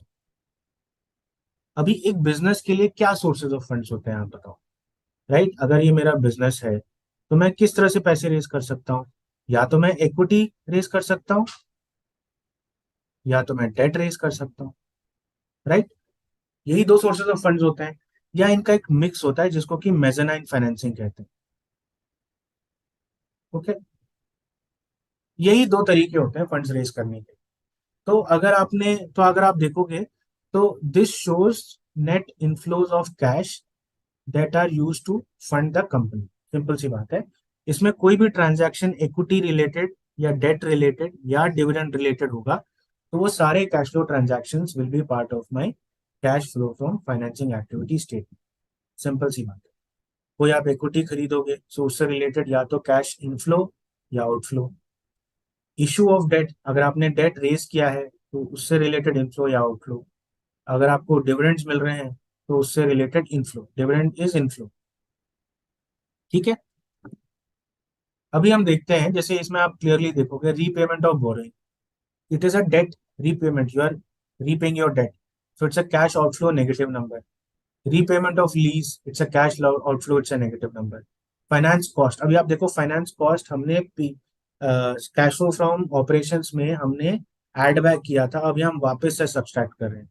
अभी एक बिजनेस के लिए क्या सोर्सेज ऑफ फंड्स होते हैं आप बताओ, राइट। अगर ये मेरा बिजनेस है तो मैं किस तरह से पैसे रेज कर सकता हूँ? या तो मैं इक्विटी रेज कर सकता हूँ, या तो मैं डेट रेज कर सकता हूँ, राइट। यही दो सोर्सेज ऑफ फंड्स होते हैं, या इनका एक मिक्स होता है जिसको कि मेजनाइन फाइनेंसिंग कहते हैं। ओके, यही दो तरीके होते हैं फंड्स रेज करने के। तो अगर आप देखोगे तो this shows net inflows of cash that are used to fund the company. Simple सी बात है, इसमें कोई भी ट्रांजैक्शन इक्विटी रिलेटेड या डेट रिलेटेड या डिविडेंड रिलेटेड होगा तो वो सारे cash flow transactions will be part of my cash flow from financing activity statement. Simple सी बात है। कोई आप इक्विटी खरीदोगे सो उससे रिलेटेड या तो कैश इनफ्लो या आउटफ्लो। इशू ऑफ डेट, अगर आपने डेट रेज किया है तो उससे रिलेटेड इनफ्लो या आउटफ्लो। अगर आपको डिविडेंड्स मिल रहे हैं तो उससे related inflow, dividend is inflow. ठीक है। अभी हम देखते हैं, जैसे इसमें आप क्लियरली देखोगे repayment of borrowing, it is a debt repayment, you are repaying your debt, so it's a cash outflow negative number. Repayment of lease, it's a cash outflow, it's a negative number. Finance cost, अभी आप देखो finance cost हमने cash flow from operations में हमने add back किया था, अभी हम वापस से सब्सट्रैक्ट कर रहे हैं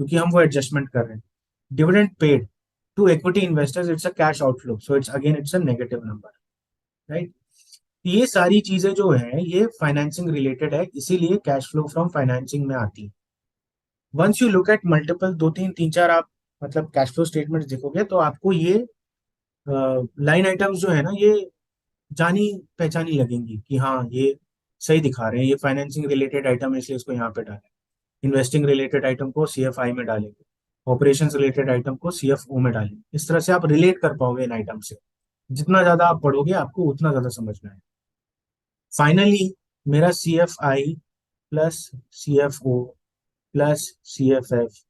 क्योंकि हम वो एडजस्टमेंट कर रहे हैं। Dividend paid to equity investors, it's a cash outflow, so it's again it's a negative number, right. ये सारी चीजें जो है ये फाइनेंसिंग रिलेटेड है, इसीलिए कैश फ्लो फ्रॉम फाइनेंसिंग में आती है। Once you look at multiple, दो तीन तीन चार आप मतलब कैश फ्लो स्टेटमेंट देखोगे तो आपको ये लाइन आइटम्स जो है ना ये जानी पहचानी लगेंगी कि हाँ ये सही दिखा रहे हैं, ये फाइनेंसिंग रिलेटेड आइटम है इसलिए इसको यहाँ पे डालें, इन्वेस्टिंग रिलेटेड आइटम को सीएफआई में डालेंगे, ऑपरेशंस रिलेटेड आइटम को सीएफओ में डालेंगे। इस तरह से आप रिलेट कर पाओगे इन आइटम से। जितना ज्यादा आप पढ़ोगे आपको उतना ज्यादा समझ में आएगा। फाइनली मेरा CFI plus CFO plus CFF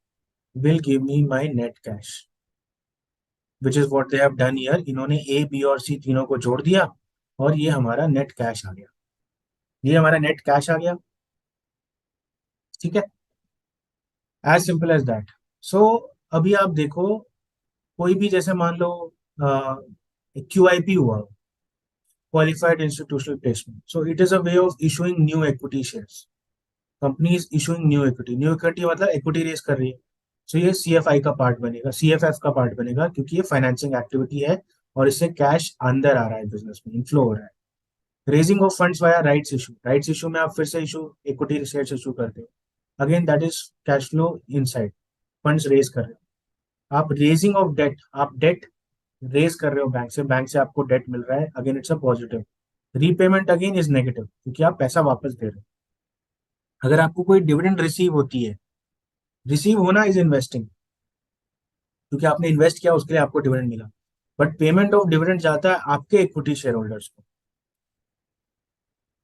will give me my net cash, which is what they have done here। इन्होंने ए बी और सी तीनों को जोड़ दिया और ये हमारा नेट कैश आ गया, ये हमारा नेट कैश आ गया। ठीक है, एज सिंपल एज दैट। सो अभी आप देखो, कोई भी जैसे मान लो क्यूआईपी हुआ, qualified institutional placement, so it is a way of issuing new equity shares. Company is issuing new equity, new equity मतलब इक्विटी रेज कर रही है। सो ये सीएफआई का पार्ट बनेगा, सीएफएफ का पार्ट बनेगा क्योंकि ये फाइनेंसिंग एक्टिविटी है और इससे कैश अंदर आ रहा है, बिजनेस में इनफ्लो हो रहा है। Raising of funds via rights issue, rights issue में आप फिर से इशू इक्विटी शेयर्स इशू करते हो, again that is cash flow inside, funds raise कर रहे हो। आप रेजिंग ऑफ डेट, आप डेट रेज कर रहे हो बैंक से आपको डेट मिल रहा है, again it's a positive. Repayment again is negative क्योंकि आप पैसा वापस दे रहे हो। अगर आपको कोई डिविडेंड रिसीव होती है, रिसीव होना इज इन्वेस्टिंग क्योंकि आपने इन्वेस्ट किया उसके लिए आपको डिविडेंड मिला, बट पेमेंट ऑफ डिविडेंड जाता है आपके इक्विटी शेयर होल्डर्स को,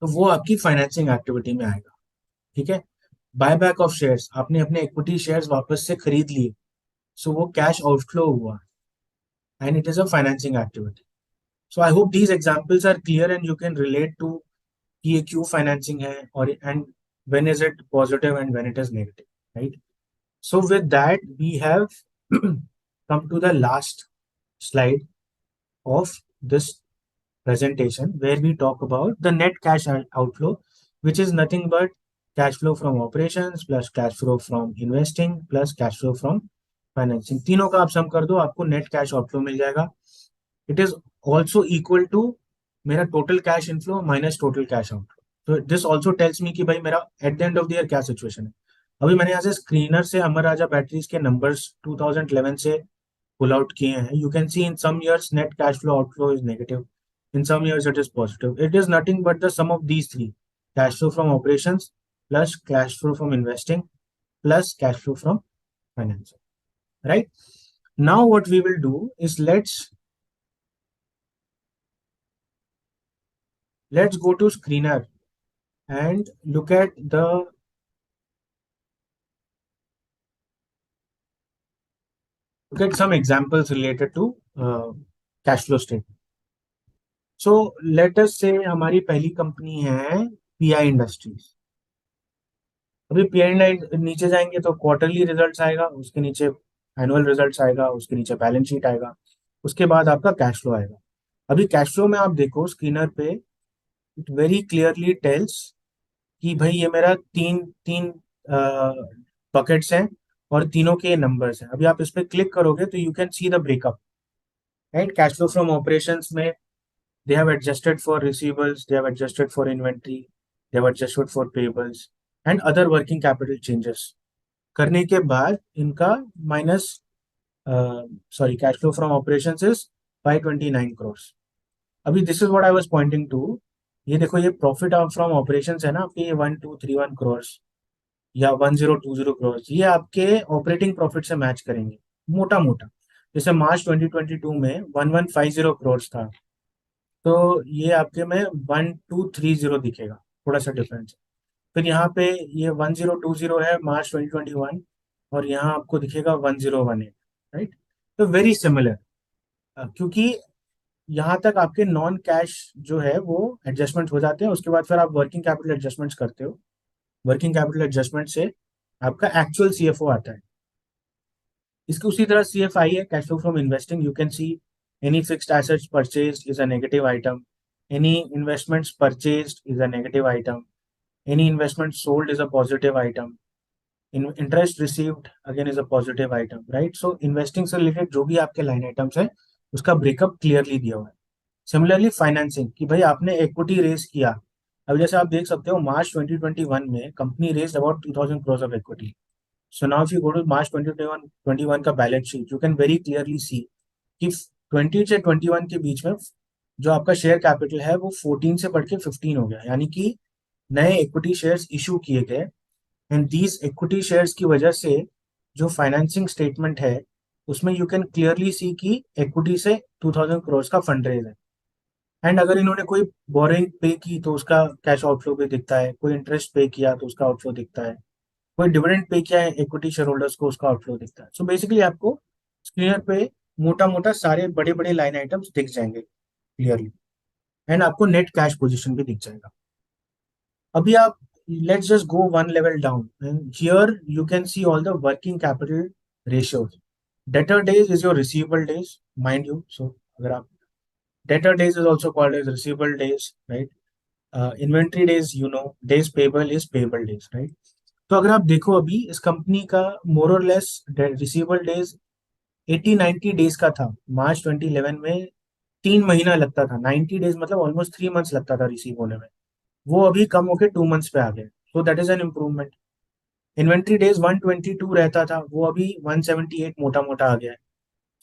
तो वो आपकी फाइनेंसिंग एक्टिविटी में आएगा। ठीक है। बायबैक ऑफ शेयर्स, आपने अपने इक्विटी शेयर्स वापस से खरीद लिए, सो वो कैश आउटफ्लो हुआ and it is a financing activity. So I hope these examples are clear and you can relate to कि ये क्यों फाइनेंसिंग है और and when is it positive and when it is negative, right. So with that, we have come to the last slide of this presentation where we talk about the net cash outflow, which is nothing but cash flow from operations plus cash flow from investing plus cash flow from financing। तीनों का आप सम कर दो आपको net cash outflow मिल जाएगा। It is also equal to मेरा total cash inflow minus total cash outflow. तो दिस ऑल्सो टेल्स मी कि भाई मेरा at the end of the year क्या सिचुएशन है। अभी मैंने यहाँ से स्क्रीनर से अमर राजा बैटरीज के नंबर्स 2011 से पुल आउट किए हैं। You can see in some years net cash flow outflow is negative, in some years it is positive। It is nothing but the sum of these three: cash flow from operations plus cash flow from investing plus cash flow from financing, right? Now what we will do is let's go to screener and look at some examples related to cash flow statement. So let अस से हमारी पहली company है pi industries. अभी pi नीचे जाएंगे तो quarterly results आएगा, उसके नीचे एनुअल रिजल्ट्स आएगा, उसके नीचे बैलेंस शीट आएगा, उसके बाद आपका कैश फ्लो आएगा। अभी कैश फ्लो में आप देखो स्क्रीनर पे, इट वेरी क्लियरली टेल्स कि भाई ये मेरा तीन तीन बकेट्स हैं और तीनों के नंबर्स हैं। अभी आप इस पे क्लिक करोगे तो you can see the breakup, right. Cash flow from operations में they have adjusted for receivables, they have adjusted for inventory, they have adjusted for payables and other working capital changes करने के बाद इनका minus, sorry, cash flow from operations is 529 crores। अभी this is what I was pointing to. ये देखो, ये profit from operations है ना आपके, ये 1231 crores या 1020 crores, ये आपके ऑपरेटिंग प्रॉफिट से मैच करेंगे मोटा मोटा। जैसे मार्च 2022 में 1150 crores था, तो ये आपके में 1230 दिखेगा, थोड़ा सा डिफरेंस है। फिर यहाँ पे ये 1020 है मार्च 2021, और यहाँ आपको दिखेगा 1018, राइट। तो वेरी सिमिलर, क्योंकि यहाँ तक आपके नॉन कैश जो है वो एडजस्टमेंट हो जाते हैं, उसके बाद फिर आप वर्किंग कैपिटल एडजस्टमेंट्स करते हो। वर्किंग कैपिटल एडजस्टमेंट से आपका एक्चुअल सीएफओ आता है। इसकी उसी तरह सीएफआई है, cash flow from investing. You can see any fixed assets purchased is a negative item, any investments purchased is a negative item, any investment sold is a positive item, interest received again is a positive item, right. So investing से related जो भी आपके line items है उसका breakup clearly दिया हुआ है। Similarly financing, कि भाई आपने इक्विटी रेज किया। अब जैसे आप देख सकते हो मार्च 2021 में company raise about 2000 crores of equity. So now if you go to March 2021 का balance sheet, you can very clearly see कि 20 से 21 के बीच में जो आपका शेयर कैपिटल है वो 14 से बढ़ के 15 हो गया, यानी कि नए इक्विटी शेयर्स इशू किए गए। एंड दीज इक्विटी शेयर्स की वजह से जो फाइनेंसिंग स्टेटमेंट है उसमें यू कैन क्लियरली सी कि इक्विटी से 2000 crores का फंड रेज है। एंड अगर इन्होंने कोई बोरिंग पे की तो उसका कैश आउटफ्लो भी दिखता है, कोई इंटरेस्ट पे किया तो उसका आउटफ्लो दिखता है, कोई डिविडेंड पे किया है इक्विटी शेयर होल्डर्स को, उसका आउटफ्लो दिखता है। सो बेसिकली आपको स्क्रीन पे मोटा मोटा सारे बड़े बड़े लाइन आइटम्स दिख जाएंगे क्लियरली, एंड आपको नेट कैश पोजीशन भी दिख जाएगा। अभी आप, let's just go one level down and here you can see all the working capital ratios. Debtor days is your receivable days, mind you. So अगर आप, debtor days is also called as receivable days, right. Inventory days, you know, days payable is payable days, right. तो अगर आप देखो अभी इस company का मोर और लेस रिसीवेबल डेज 80-90 डेज का था मार्च 2011 में। 3 महीना लगता था, 90 डेज मतलब ऑलमोस्ट 3 मंथ्स लगता था रिसीव होने में, वो अभी कम होकर 2 मंथ्स पे आ गए। So that is an improvement. Inventory days 122 रहता था, वो अभी 178 मोटा मोटा आ गया है।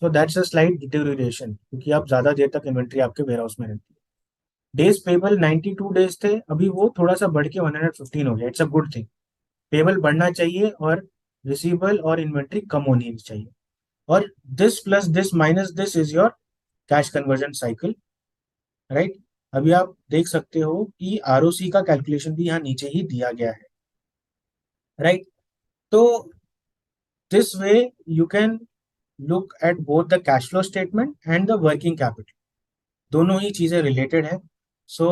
So that's a slight deterioration, क्योंकि आप ज्यादा देर तक इन्वेंट्री आपके वेयर हाउस में रहती है। डेज पेबल 92 डेज थे, अभी वो थोड़ा सा बढ़ के 115 हो गया। It's a good thing. Payable बढ़ना चाहिए और रिसीवेबल और इन्वेंट्री कम होनी चाहिए। और this plus this minus this is your cash conversion cycle, right. अभी आप देख सकते हो कि आरओसी का कैलकुलेशन भी यहाँ नीचे ही दिया गया है, राइट। तो this way you can look at both the cash flow statement and the working capital, दोनों ही चीजें रिलेटेड है। So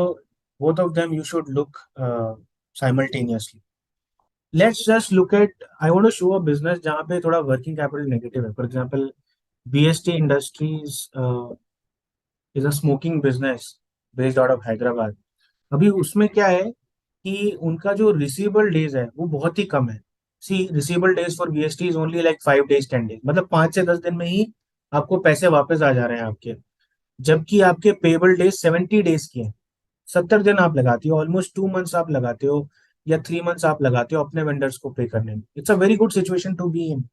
both of them you should look simultaneously. Let's just look at, I want to show a business जहाँ पे थोड़ा working capital negative है। For example BST industries is a smoking business based out of Hyderabad. अभी उसमें क्या है कि उनका जो रिसीवेबल डेज है वो बहुत ही कम है। See, receivable days for BST is only like 5 days 10 days, मतलब 5 से 10 दिन में ही आपको पैसे वापस आ जा रहे हैं आपके। जबकि आपके पेबल डेज 70 days के हैं। 70 दिन आप लगाते हो, ऑलमोस्ट 2 मंथ्स आप लगाते हो या 3 मंथ्स आप लगाते हो अपने वेंडर्स को पे करने में। It's a very good situation to be in.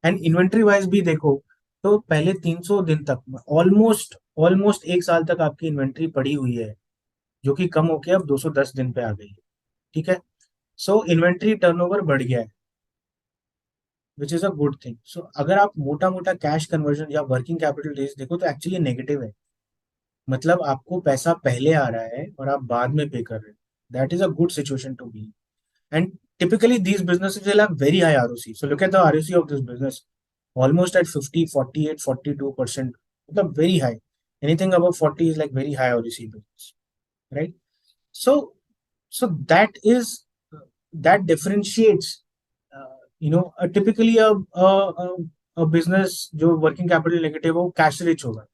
And inventory wise भी देखो तो पहले 300 दिन तक ऑलमोस्ट ऑलमोस्ट 1 साल तक आपकी इन्वेंट्री पड़ी हुई है, जो कि कम होके अब 210 दिन पे आ गई है, ठीक है। सो इन्वेंट्री टर्नओवर बढ़ गया है, which is a good thing. So अगर आप मोटा मोटा कैश कन्वर्जन या वर्किंग कैपिटल डेज देखो तो एक्चुअली नेगेटिव है। मतलब आपको पैसा पहले आ रहा है और आप बाद में पे कर रहे हो। That is a good situation to be. And typically these businesses will have very high ROC. So look at the ROC of this business, almost at 50, 48, 42%. Very high. Anything above 40 is like very high ROC business, right? So, so that differentiates, typically a business जो working capital negative हो cash rich होगा.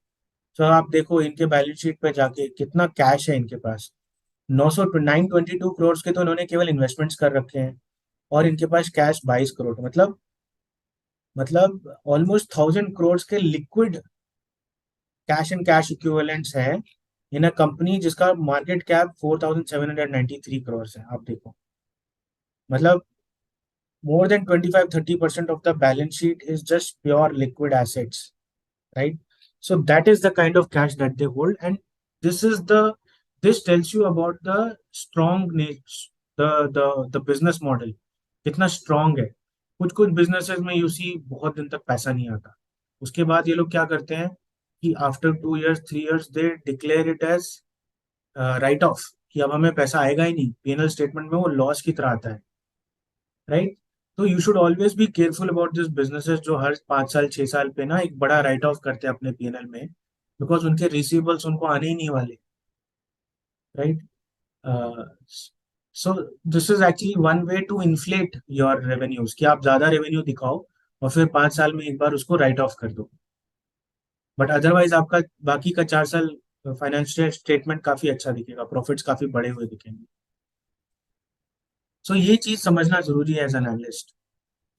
तो आप देखो इनके balance sheet पे जाके कितना कैश है इनके पास. 922 करोड़ के तो इन्होंने केवल इन्वेस्टमेंट्स कर रखे हैं, और इनके पास कैश 22 करोड़, मतलब ऑलमोस्ट 1000 करोड़ के liquid cash and cash equivalents हैं इन अ कंपनी जिसका मार्केट कैप 4793 करोड़ है. आप देखो, मतलब more than 25-30% of the balance sheet is just pure liquid assets, right? So that is the kind of cash that they hold, and this is the this tells you about the strong the business model कितना strong है. कुछ कुछ businesses में you see बहुत दिन तक पैसा नहीं आता. उसके बाद ये लोग क्या करते हैं कि after 2 years 3 years they declare it as write off, कि अब हमें पैसा आएगा ही नहीं, P&L स्टेटमेंट में वो लॉस की तरह आता है, राइट. तो you should always be careful about this businesses जो हर 5 साल 6 साल पे ना एक बड़ा राइट ऑफ करते हैं अपने P&L में, बिकॉज उनके रिसीवेबल्स उनको आने ही नहीं वाले, right. So this is actually one way to inflate your revenues, कि आप ज्यादा रेवेन्यू दिखाओ और फिर 5 साल में एक बार उसको राइट ऑफ कर दो. बट अदरवाइज आपका बाकी का 4 साल फाइनेंशियल स्टेटमेंट काफी अच्छा दिखेगा, प्रॉफिट्स काफी बड़े हुए दिखेंगे. सो ये चीज समझना जरूरी है एज एन एनालिस्ट,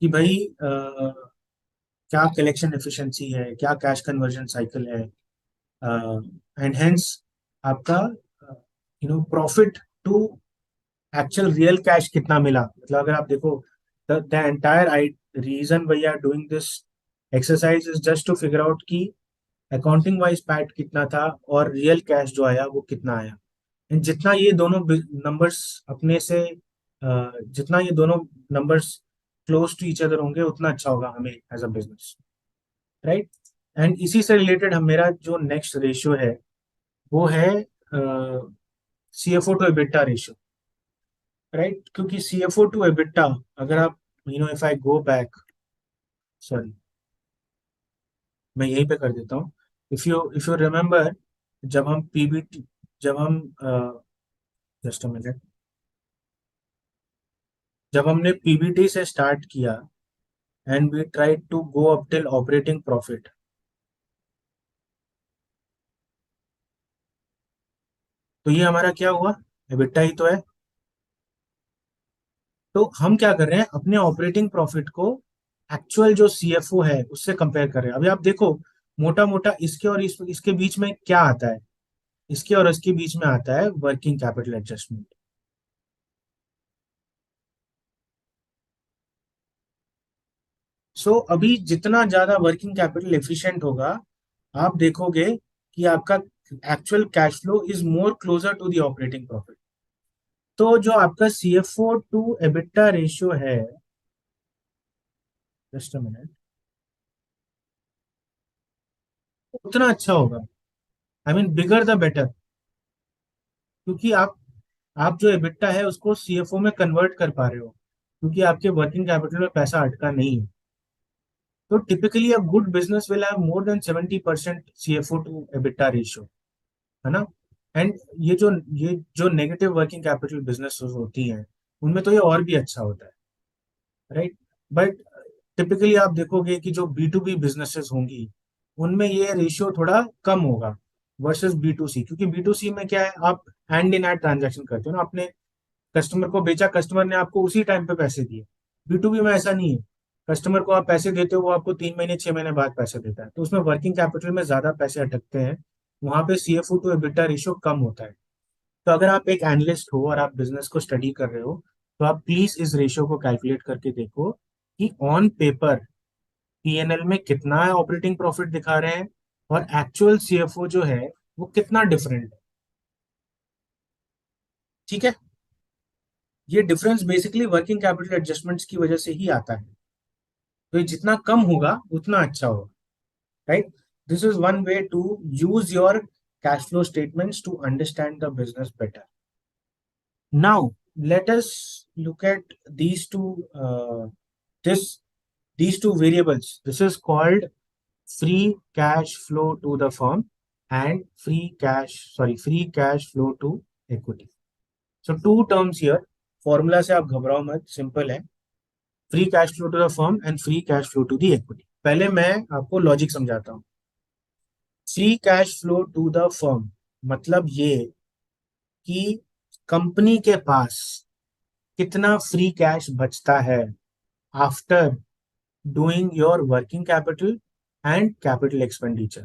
कि भाई क्या कलेक्शन एफिशिएंसी है, क्या कैश कन्वर्जन साइकिल है, एंड हेंस आपका profit to actual real cash कितना मिला. मतलब अगर आप देखो the entire I reason we are doing this exercise is just to figure out कि अकाउंटिंग वाइज पैट कितना था और रियल कैश जो आया वो कितना आया. एंड जितना ये दोनों नंबर्स अपने से जितना ये दोनों numbers close to each other होंगे उतना अच्छा होगा हमें as a business, right. And इसी से रिलेटेड हम मेरा जो नेक्स्ट रेशियो है वो है CFO to EBITDA ratio, right. क्योंकि CFO टू एबिटा, अगर आप if I go back, sorry मैं यहीं पे कर देता हूँ. इफ यू रिमेम्बर, जब हम पीबीटी जब हम जस्ट अ मिनट, जब हमने पीबीटी से स्टार्ट किया and we try to go up till operating profit, तो ये हमारा क्या हुआ, एबिटा ही तो है. तो हम क्या कर रहे हैं, अपने ऑपरेटिंग प्रॉफिट को एक्चुअल जो CFO है उससे कंपेयर कर रहे हैं. अभी आप देखो मोटा मोटा इसके और इसके बीच में क्या आता है, इसके और इसके बीच में आता है वर्किंग कैपिटल एडजस्टमेंट. सो अभी जितना ज्यादा वर्किंग कैपिटल एफिशिएंट होगा, आप देखोगे कि आपका actual cash flow is more closer to the operating profit. तो जो आपका CFO टू एबिटा रेशियो है, जस्ट अ मिनट, उतना अच्छा होगा. I mean bigger the better, क्योंकि आप जो एबिटा है उसको CFO में कन्वर्ट कर पा रहे हो, क्योंकि आपके वर्किंग कैपिटल में पैसा अटका नहीं है. तो typically a good business will have more than 70% CFO to EBITDA ratio, है ना. एंड ये जो नेगेटिव वर्किंग कैपिटल बिजनेस होती हैं उनमें तो ये और भी अच्छा होता है, राइट. बट टिपिकली आप देखोगे कि जो B2B बिजनेसेस होंगी उनमें ये रेशियो थोड़ा कम होगा वर्सेस B2C, क्योंकि B2C में क्या है, आप हैंड इन हैंड ट्रांजेक्शन करते हो ना, अपने कस्टमर को बेचा, कस्टमर ने आपको उसी टाइम पे पैसे दिए. B2B में ऐसा नहीं है, कस्टमर को आप पैसे देते हो वो आपको 3 महीने 6 महीने बाद पैसे देता है, तो उसमें वर्किंग कैपिटल में ज्यादा पैसे अटकते हैं, वहां पे CFO टू एबिटा रेशियो कम होता है. तो अगर आप एक एनालिस्ट हो और आप बिजनेस को स्टडी कर रहे हो, तो आप प्लीज इस रेशियो को कैलकुलेट करके देखो कि ऑन पेपर P&L में कितना ऑपरेटिंग प्रॉफिट दिखा रहे हैं और एक्चुअल CFO जो है वो कितना डिफरेंट है. ठीक है. ये difference basically working capital adjustments की वजह से ही आता है. तो ये जितना कम होगा उतना अच्छा होगा, right. This is one way to use your cash flow statements to understand the business better. Now, let us look at these two this these two variables. This is called free cash flow to the firm and free cash flow to equity. So two terms here. Formula से आप घबराओ मत, simple है. Free cash flow to the firm and free cash flow to the equity. पहले मैं आपको logic समझाता हूँ. Free cash flow to the firm मतलब ये कि कंपनी के पास कितना फ्री कैश बचता है after doing your working capital and capital expenditure.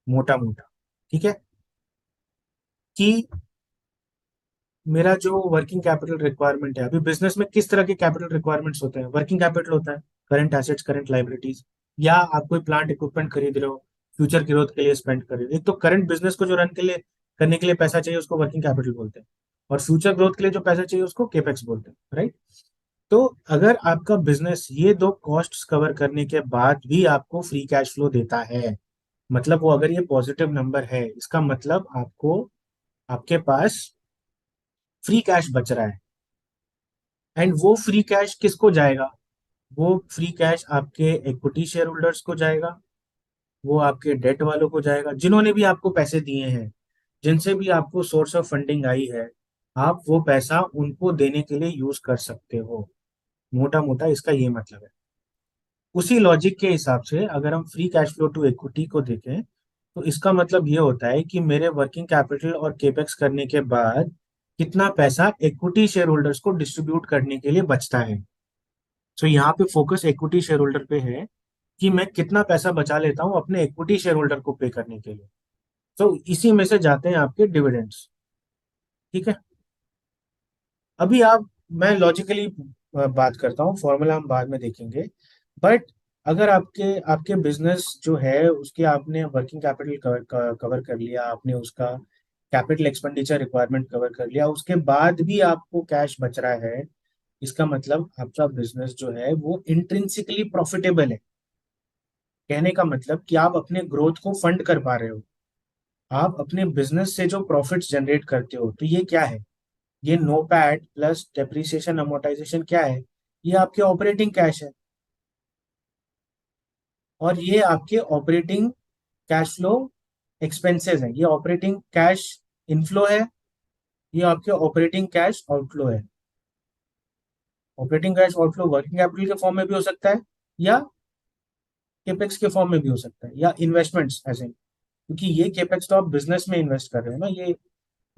मोटा मोटा, ठीक है, कि मेरा जो वर्किंग कैपिटल रिक्वायरमेंट है. अभी बिजनेस में किस तरह के कैपिटल रिक्वायरमेंट्स होते हैं? वर्किंग कैपिटल होता है, करंट एसेट्स, करंट लाइबिलिटीज, या आप कोई प्लांट इक्विपमेंट खरीद रहे हो, फ्यूचर ग्रोथ के लिए स्पेंड कर रहे हो. एक तो करंट बिजनेस को जो रन के लिए करने के लिए पैसा चाहिए उसको वर्किंग कैपिटल बोलते हैं, और फ्यूचर ग्रोथ के लिए जो पैसा चाहिए उसको केपेक्स बोलते हैं, राइट? तो अगर आपका बिजनेस ये दो कॉस्ट्स कवर करने के बाद भी आपको फ्री कैश फ्लो देता है, मतलब वो अगर ये पॉजिटिव नंबर है, इसका मतलब आपको आपके पास फ्री कैश बच रहा है. एंड वो फ्री कैश किसको जाएगा? वो फ्री कैश आपके इक्विटी शेयर होल्डर्स को जाएगा, वो आपके डेट वालों को जाएगा, जिन्होंने भी आपको पैसे दिए हैं, जिनसे भी आपको सोर्स ऑफ फंडिंग आई है. आप वो पैसा उनको देने के लिए यूज कर सकते हो. मोटा मोटा इसका ये मतलब है. उसी लॉजिक के हिसाब से अगर हम free cash flow to equity को देखें, तो इसका मतलब ये होता है कि मेरे वर्किंग कैपिटल और केपेक्स करने के बाद कितना पैसा इक्विटी शेयर होल्डर्स को डिस्ट्रीब्यूट करने के लिए बचता है. तो यहाँ पे फोकस इक्विटी शेयर होल्डर पे है कि मैं कितना पैसा बचा लेता हूँ अपने इक्विटी शेयर होल्डर को पे करने के लिए. तो इसी में से जाते हैं आपके डिविडेंड्स. ठीक है. अभी आप मैं लॉजिकली बात करता हूँ, फॉर्मूला हम बाद में देखेंगे. बट अगर आपके आपके बिजनेस जो है उसके आपने वर्किंग कैपिटल कवर कर लिया, आपने उसका कैपिटल एक्सपेंडिचर रिक्वायरमेंट कवर कर लिया, उसके बाद भी आपको कैश बच रहा है, इसका मतलब आपका बिजनेस जो है वो इंट्रिंसिकली प्रॉफिटेबल है. कहने का मतलब कि आप अपने ग्रोथ को फंड कर पा रहे हो. आप अपने बिजनेस से जो प्रॉफिट्स जनरेट करते हो, तो ये क्या है? ये NOPAT plus depreciation amortization क्या है? ये आपके ऑपरेटिंग कैश है, और ये आपके ऑपरेटिंग कैश फ्लो एक्सपेंसेस है. ये ऑपरेटिंग कैश इनफ्लो है, ये आपके ऑपरेटिंग कैश आउटफ्लो है. Operating cash outflow working capital के फॉर्म में भी हो सकता है, या केपेक्स के फॉर्म में भी हो सकता है, या इन्वेस्टमेंट्स ऐसे, क्योंकि ये केपेक्स तो आप बिजनेस में इन्वेस्ट कर रहे हो ना, ये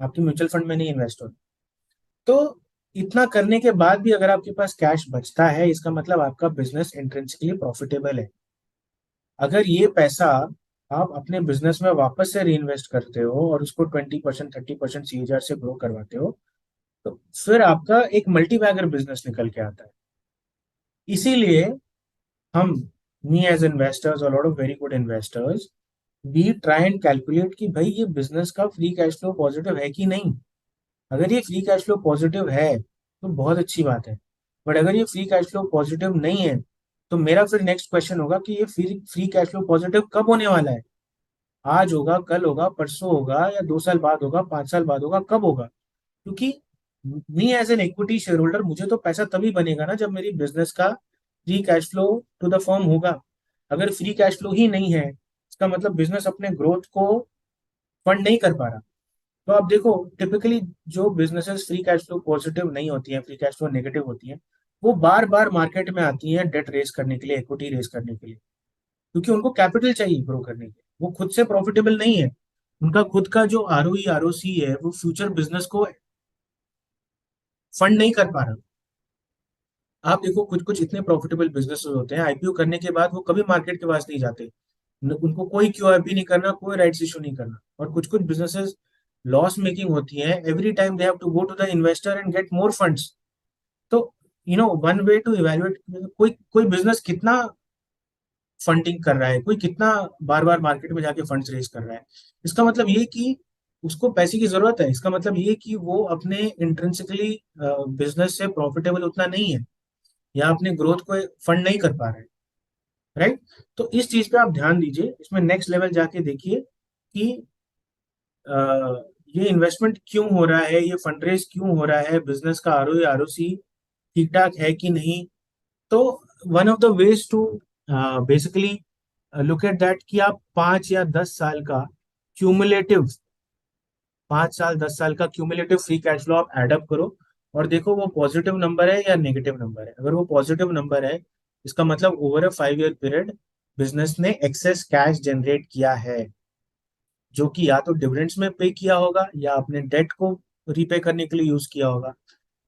आपकी म्यूचुअल फंड में नहीं इन्वेस्ट हो. तो इतना करने के बाद भी अगर आपके पास कैश बचता है, इसका मतलब आपका बिजनेस इंट्रिंसिकली प्रॉफिटेबल है. अगर ये पैसा आप अपने बिजनेस में वापस से री इन्वेस्ट करते हो और उसको 20% 30% सीएजीआर से ग्रो करवाते हो, तो फिर आपका एक मल्टी बैगर बिजनेस निकल के आता है. इसीलिए हम, मी एज इन्वेस्टर्स और lot of very good investors, we try and calculate कि भाई ये बिजनेस का फ्री कैश फ्लो पॉजिटिव है कि नहीं. अगर ये फ्री कैश फ्लो पॉजिटिव है तो बहुत अच्छी बात है. बट अगर ये फ्री कैश फ्लो पॉजिटिव नहीं है, तो मेरा फिर नेक्स्ट क्वेश्चन होगा कि ये free free cash flow positive कब होने वाला है? आज होगा, कल होगा, परसों होगा, या 2 साल बाद होगा, 5 साल बाद होगा, कब होगा? क्योंकि me as an equity share holder, मुझे तो पैसा तभी बनेगा ना जब मेरी बिजनेस का free cash flow to the firm होगा. अगर फ्री कैश फ्लो ही नहीं है, इसका मतलब बिजनेस अपने ग्रोथ को फंड नहीं कर पा रहा. तो आप देखो, टिपिकली जो businesses free cash flow positive नहीं होती हैं, फ्री कैश फ्लो नेगेटिव होती हैं, वो बार बार मार्केट में आती हैं डेट रेस करने के लिए, इक्विटी रेस करने के लिए, क्योंकि उनको कैपिटल चाहिए ग्रो करने के लिए. वो खुद से प्रॉफिटेबल नहीं है. उनका खुद का जो आरओई आरओसी है वो फ्यूचर बिजनेस को फंड नहीं कर पा रहा. आप देखो, कुछ कुछ इतने प्रॉफिटेबल बिजनेस होते हैं, आईपीओ करने के बाद वो कभी मार्केट के पास नहीं जाते. उनको कोई क्यूआरपी नहीं करना, कोई राइट्स इशू नहीं करना. और कुछ कुछ बिजनेसेस लॉस मेकिंग होती हैं, every time they have to go to the investor and get more funds. तो वन वे टू इवेल्युएट कोई कोई बिजनेस कितना फंडिंग कर रहा है, कोई कितना बार बार मार्केट में जाके फंड्स रेज कर रहा है, इसका मतलब ये कि उसको पैसे की जरूरत है. इसका मतलब ये कि वो अपने इंट्रिंसिकली बिजनेस से प्रॉफिटेबल उतना नहीं है, या अपने ग्रोथ को फंड नहीं कर पा रहे. राइट? तो इस चीज पे आप ध्यान दीजिए. इसमें नेक्स्ट लेवल जाके देखिए कि ये इन्वेस्टमेंट क्यों हो रहा है, ये फंडरेज क्यों हो रहा है, बिजनेस का आरओई आरओसी ठीक ठाक है कि नहीं। तो one of the ways to basically look at that कि आप 5 या 10 साल का क्यूमुलेटिव, 5 साल 10 साल का क्यूमुलेटिव फ्री कैश फ्लो आप एडअप करो और देखो वो पॉजिटिव नंबर है या नेगेटिव नंबर है। अगर वो पॉजिटिव नंबर है, इसका मतलब over a 5 year period business ने एक्सेस कैश जनरेट किया है, जो कि या तो डिविडेंड्स में पे किया होगा या अपने डेट को रीपे करने के लिए यूज किया होगा।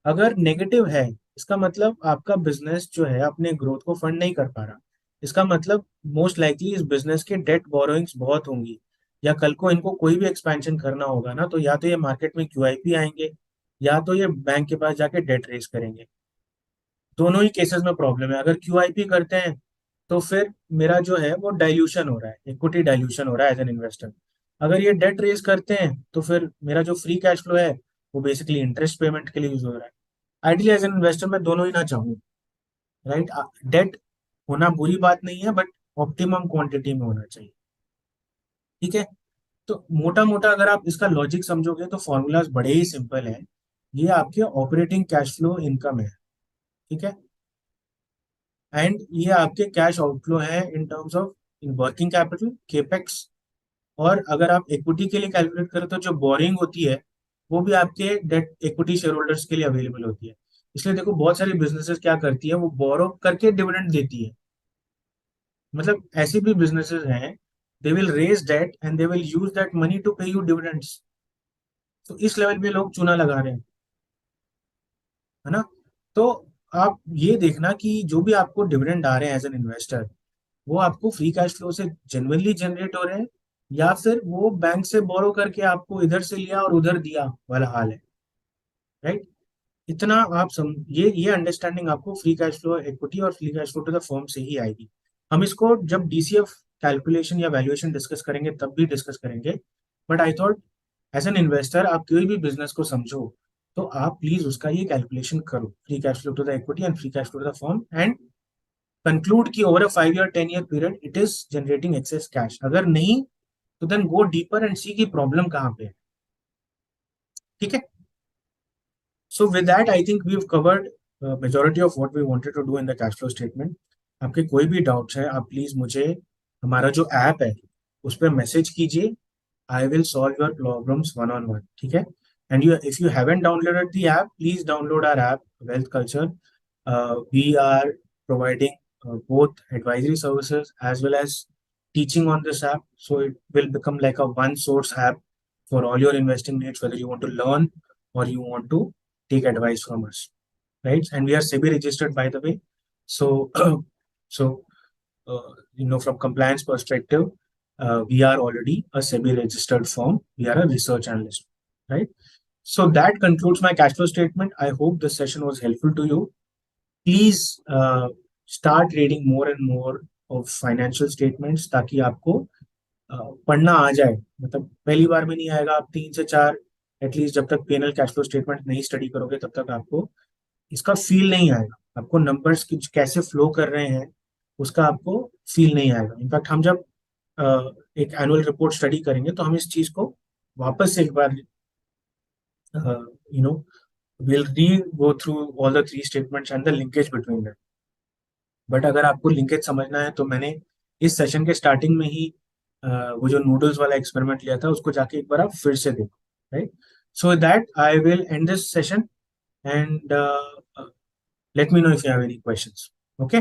अगर नेगेटिव है, इसका मतलब आपका बिजनेस जो है अपने ग्रोथ को फंड नहीं कर पा रहा। इसका मतलब मोस्ट लाइकली इस बिजनेस के डेट बोरोइंग्स बहुत होंगी, या कल को इनको कोई भी एक्सपेंशन करना होगा ना, तो या तो ये मार्केट में क्यूआईपी आएंगे या तो ये बैंक के पास जाके डेट रेज करेंगे। दोनों ही केसेस में प्रॉब्लम है। अगर क्यूआईपी करते हैं तो फिर मेरा जो है वो डाइल्यूशन हो रहा है, इक्विटी डाइल्यूशन हो रहा है एज एन इन्वेस्टर। अगर ये डेट रेज करते हैं तो फिर मेरा जो फ्री कैश फ्लो है वो बेसिकली इंटरेस्ट पेमेंट के लिए यूज हो रहा है। आइडियली एज एन इन्वेस्टर मैं दोनों ही ना चाहूँ, राइट। डेट होना बुरी बात नहीं है, बट ऑप्टिमम क्वांटिटी में होना चाहिए। ठीक है। तो मोटा मोटा अगर आप इसका लॉजिक समझोगे तो फॉर्मूलाज बड़े ही सिंपल है। ये आपके ऑपरेटिंग कैश फ्लो इनकम है, ठीक है। एंड ये आपके कैश आउटफ्लो है इन terms of in working capital, capex. और अगर आप इक्विटी के लिए कैलकुलेट करें तो जो बोरिंग होती है वो भी आपके डेट इक्विटी शेयर होल्डर्स के लिए अवेलेबल होती है। इसलिए देखो बहुत सारी बिजनेसेस क्या करती है, वो बोरो करके डिविडेंड देती है। मतलब ऐसे भी बिजनेसेस हैं, they will raise debt and they will use that money to pay you dividends. तो इस लेवल पे लोग चूना लगा रहे हैं, है ना। तो आप ये देखना कि जो भी आपको डिविडेंड आ रहे हैं एज एन इन्वेस्टर, वो आपको फ्री कैश फ्लो से जेन्युइनली जनरेट हो रहे हैं या फिर वो बैंक से बोरो करके आपको इधर से लिया और उधर दिया वाला हाल है, राइट। इतना आप ये अंडरस्टैंडिंग आपको फ्री कैश फ्लो इक्विटी और free cash flow to the firm से ही आएगी। हम इसको जब डीसीएफ कैलकुलेशन या वैल्यूएशन डिस्कस करेंगे तब भी डिस्कस करेंगे। But I thought as an investor आप कोई भी बिजनेस को समझो तो आप प्लीज उसका ये कैलकुलेशन करो, free cash flow to the equity and free cash flow to the firm, and conclude कि over a 5 year 10 year period it is generating excess cash. अगर नहीं तो then go deeper and see की problem कहाँ पे है। ठीक है। So with that I think we have covered majority of what we wanted to do in the cash flow statement. आपके कोई भी डाउट्स है आप प्लीज मुझे हमारा जो ऐप है उस पर मैसेज कीजिए। I will solve your problems one on one, ठीक है। And you if you haven't downloaded the app, please download our app Wealth Culture. We are providing both advisory services as well as teaching on this app. So it will become like a one source app for all your investing needs, whether you want to learn or you want to take advice from us, right? And we are SEBI registered, by the way. So, so from compliance perspective, we are already a SEBI registered firm. We are a research analyst, right? So that concludes my cash flow statement. I hope this session was helpful to you. Please start reading more and more of financial statements ताकि आपको पढ़ना आ जाए। मतलब पहली बार में नहीं आएगा, आप 3 से 4 एटलीस्ट जब तक पीएनएल कैश फ्लो स्टेटमेंट नहीं स्टडी करोगे तब तक आपको इसका फील नहीं आएगा। आपको नंबर्स कैसे फ्लो कर रहे हैं उसका आपको फील नहीं आएगा। इनफैक्ट हम जब एक एनुअल रिपोर्ट स्टडी करेंगे तो हम इस चीज को वापस से एक बार you know we'll re go through all the three statements and the linkage between them. But अगर आपको लिंकेज समझना है तो मैंने इस सेशन के स्टार्टिंग में ही वो जो नूडल्स वाला एक्सपेरिमेंट लिया था उसको जाके एक बार आप फिर से देखो, right. So that I will and this session and let me know if you have any questions. Okay.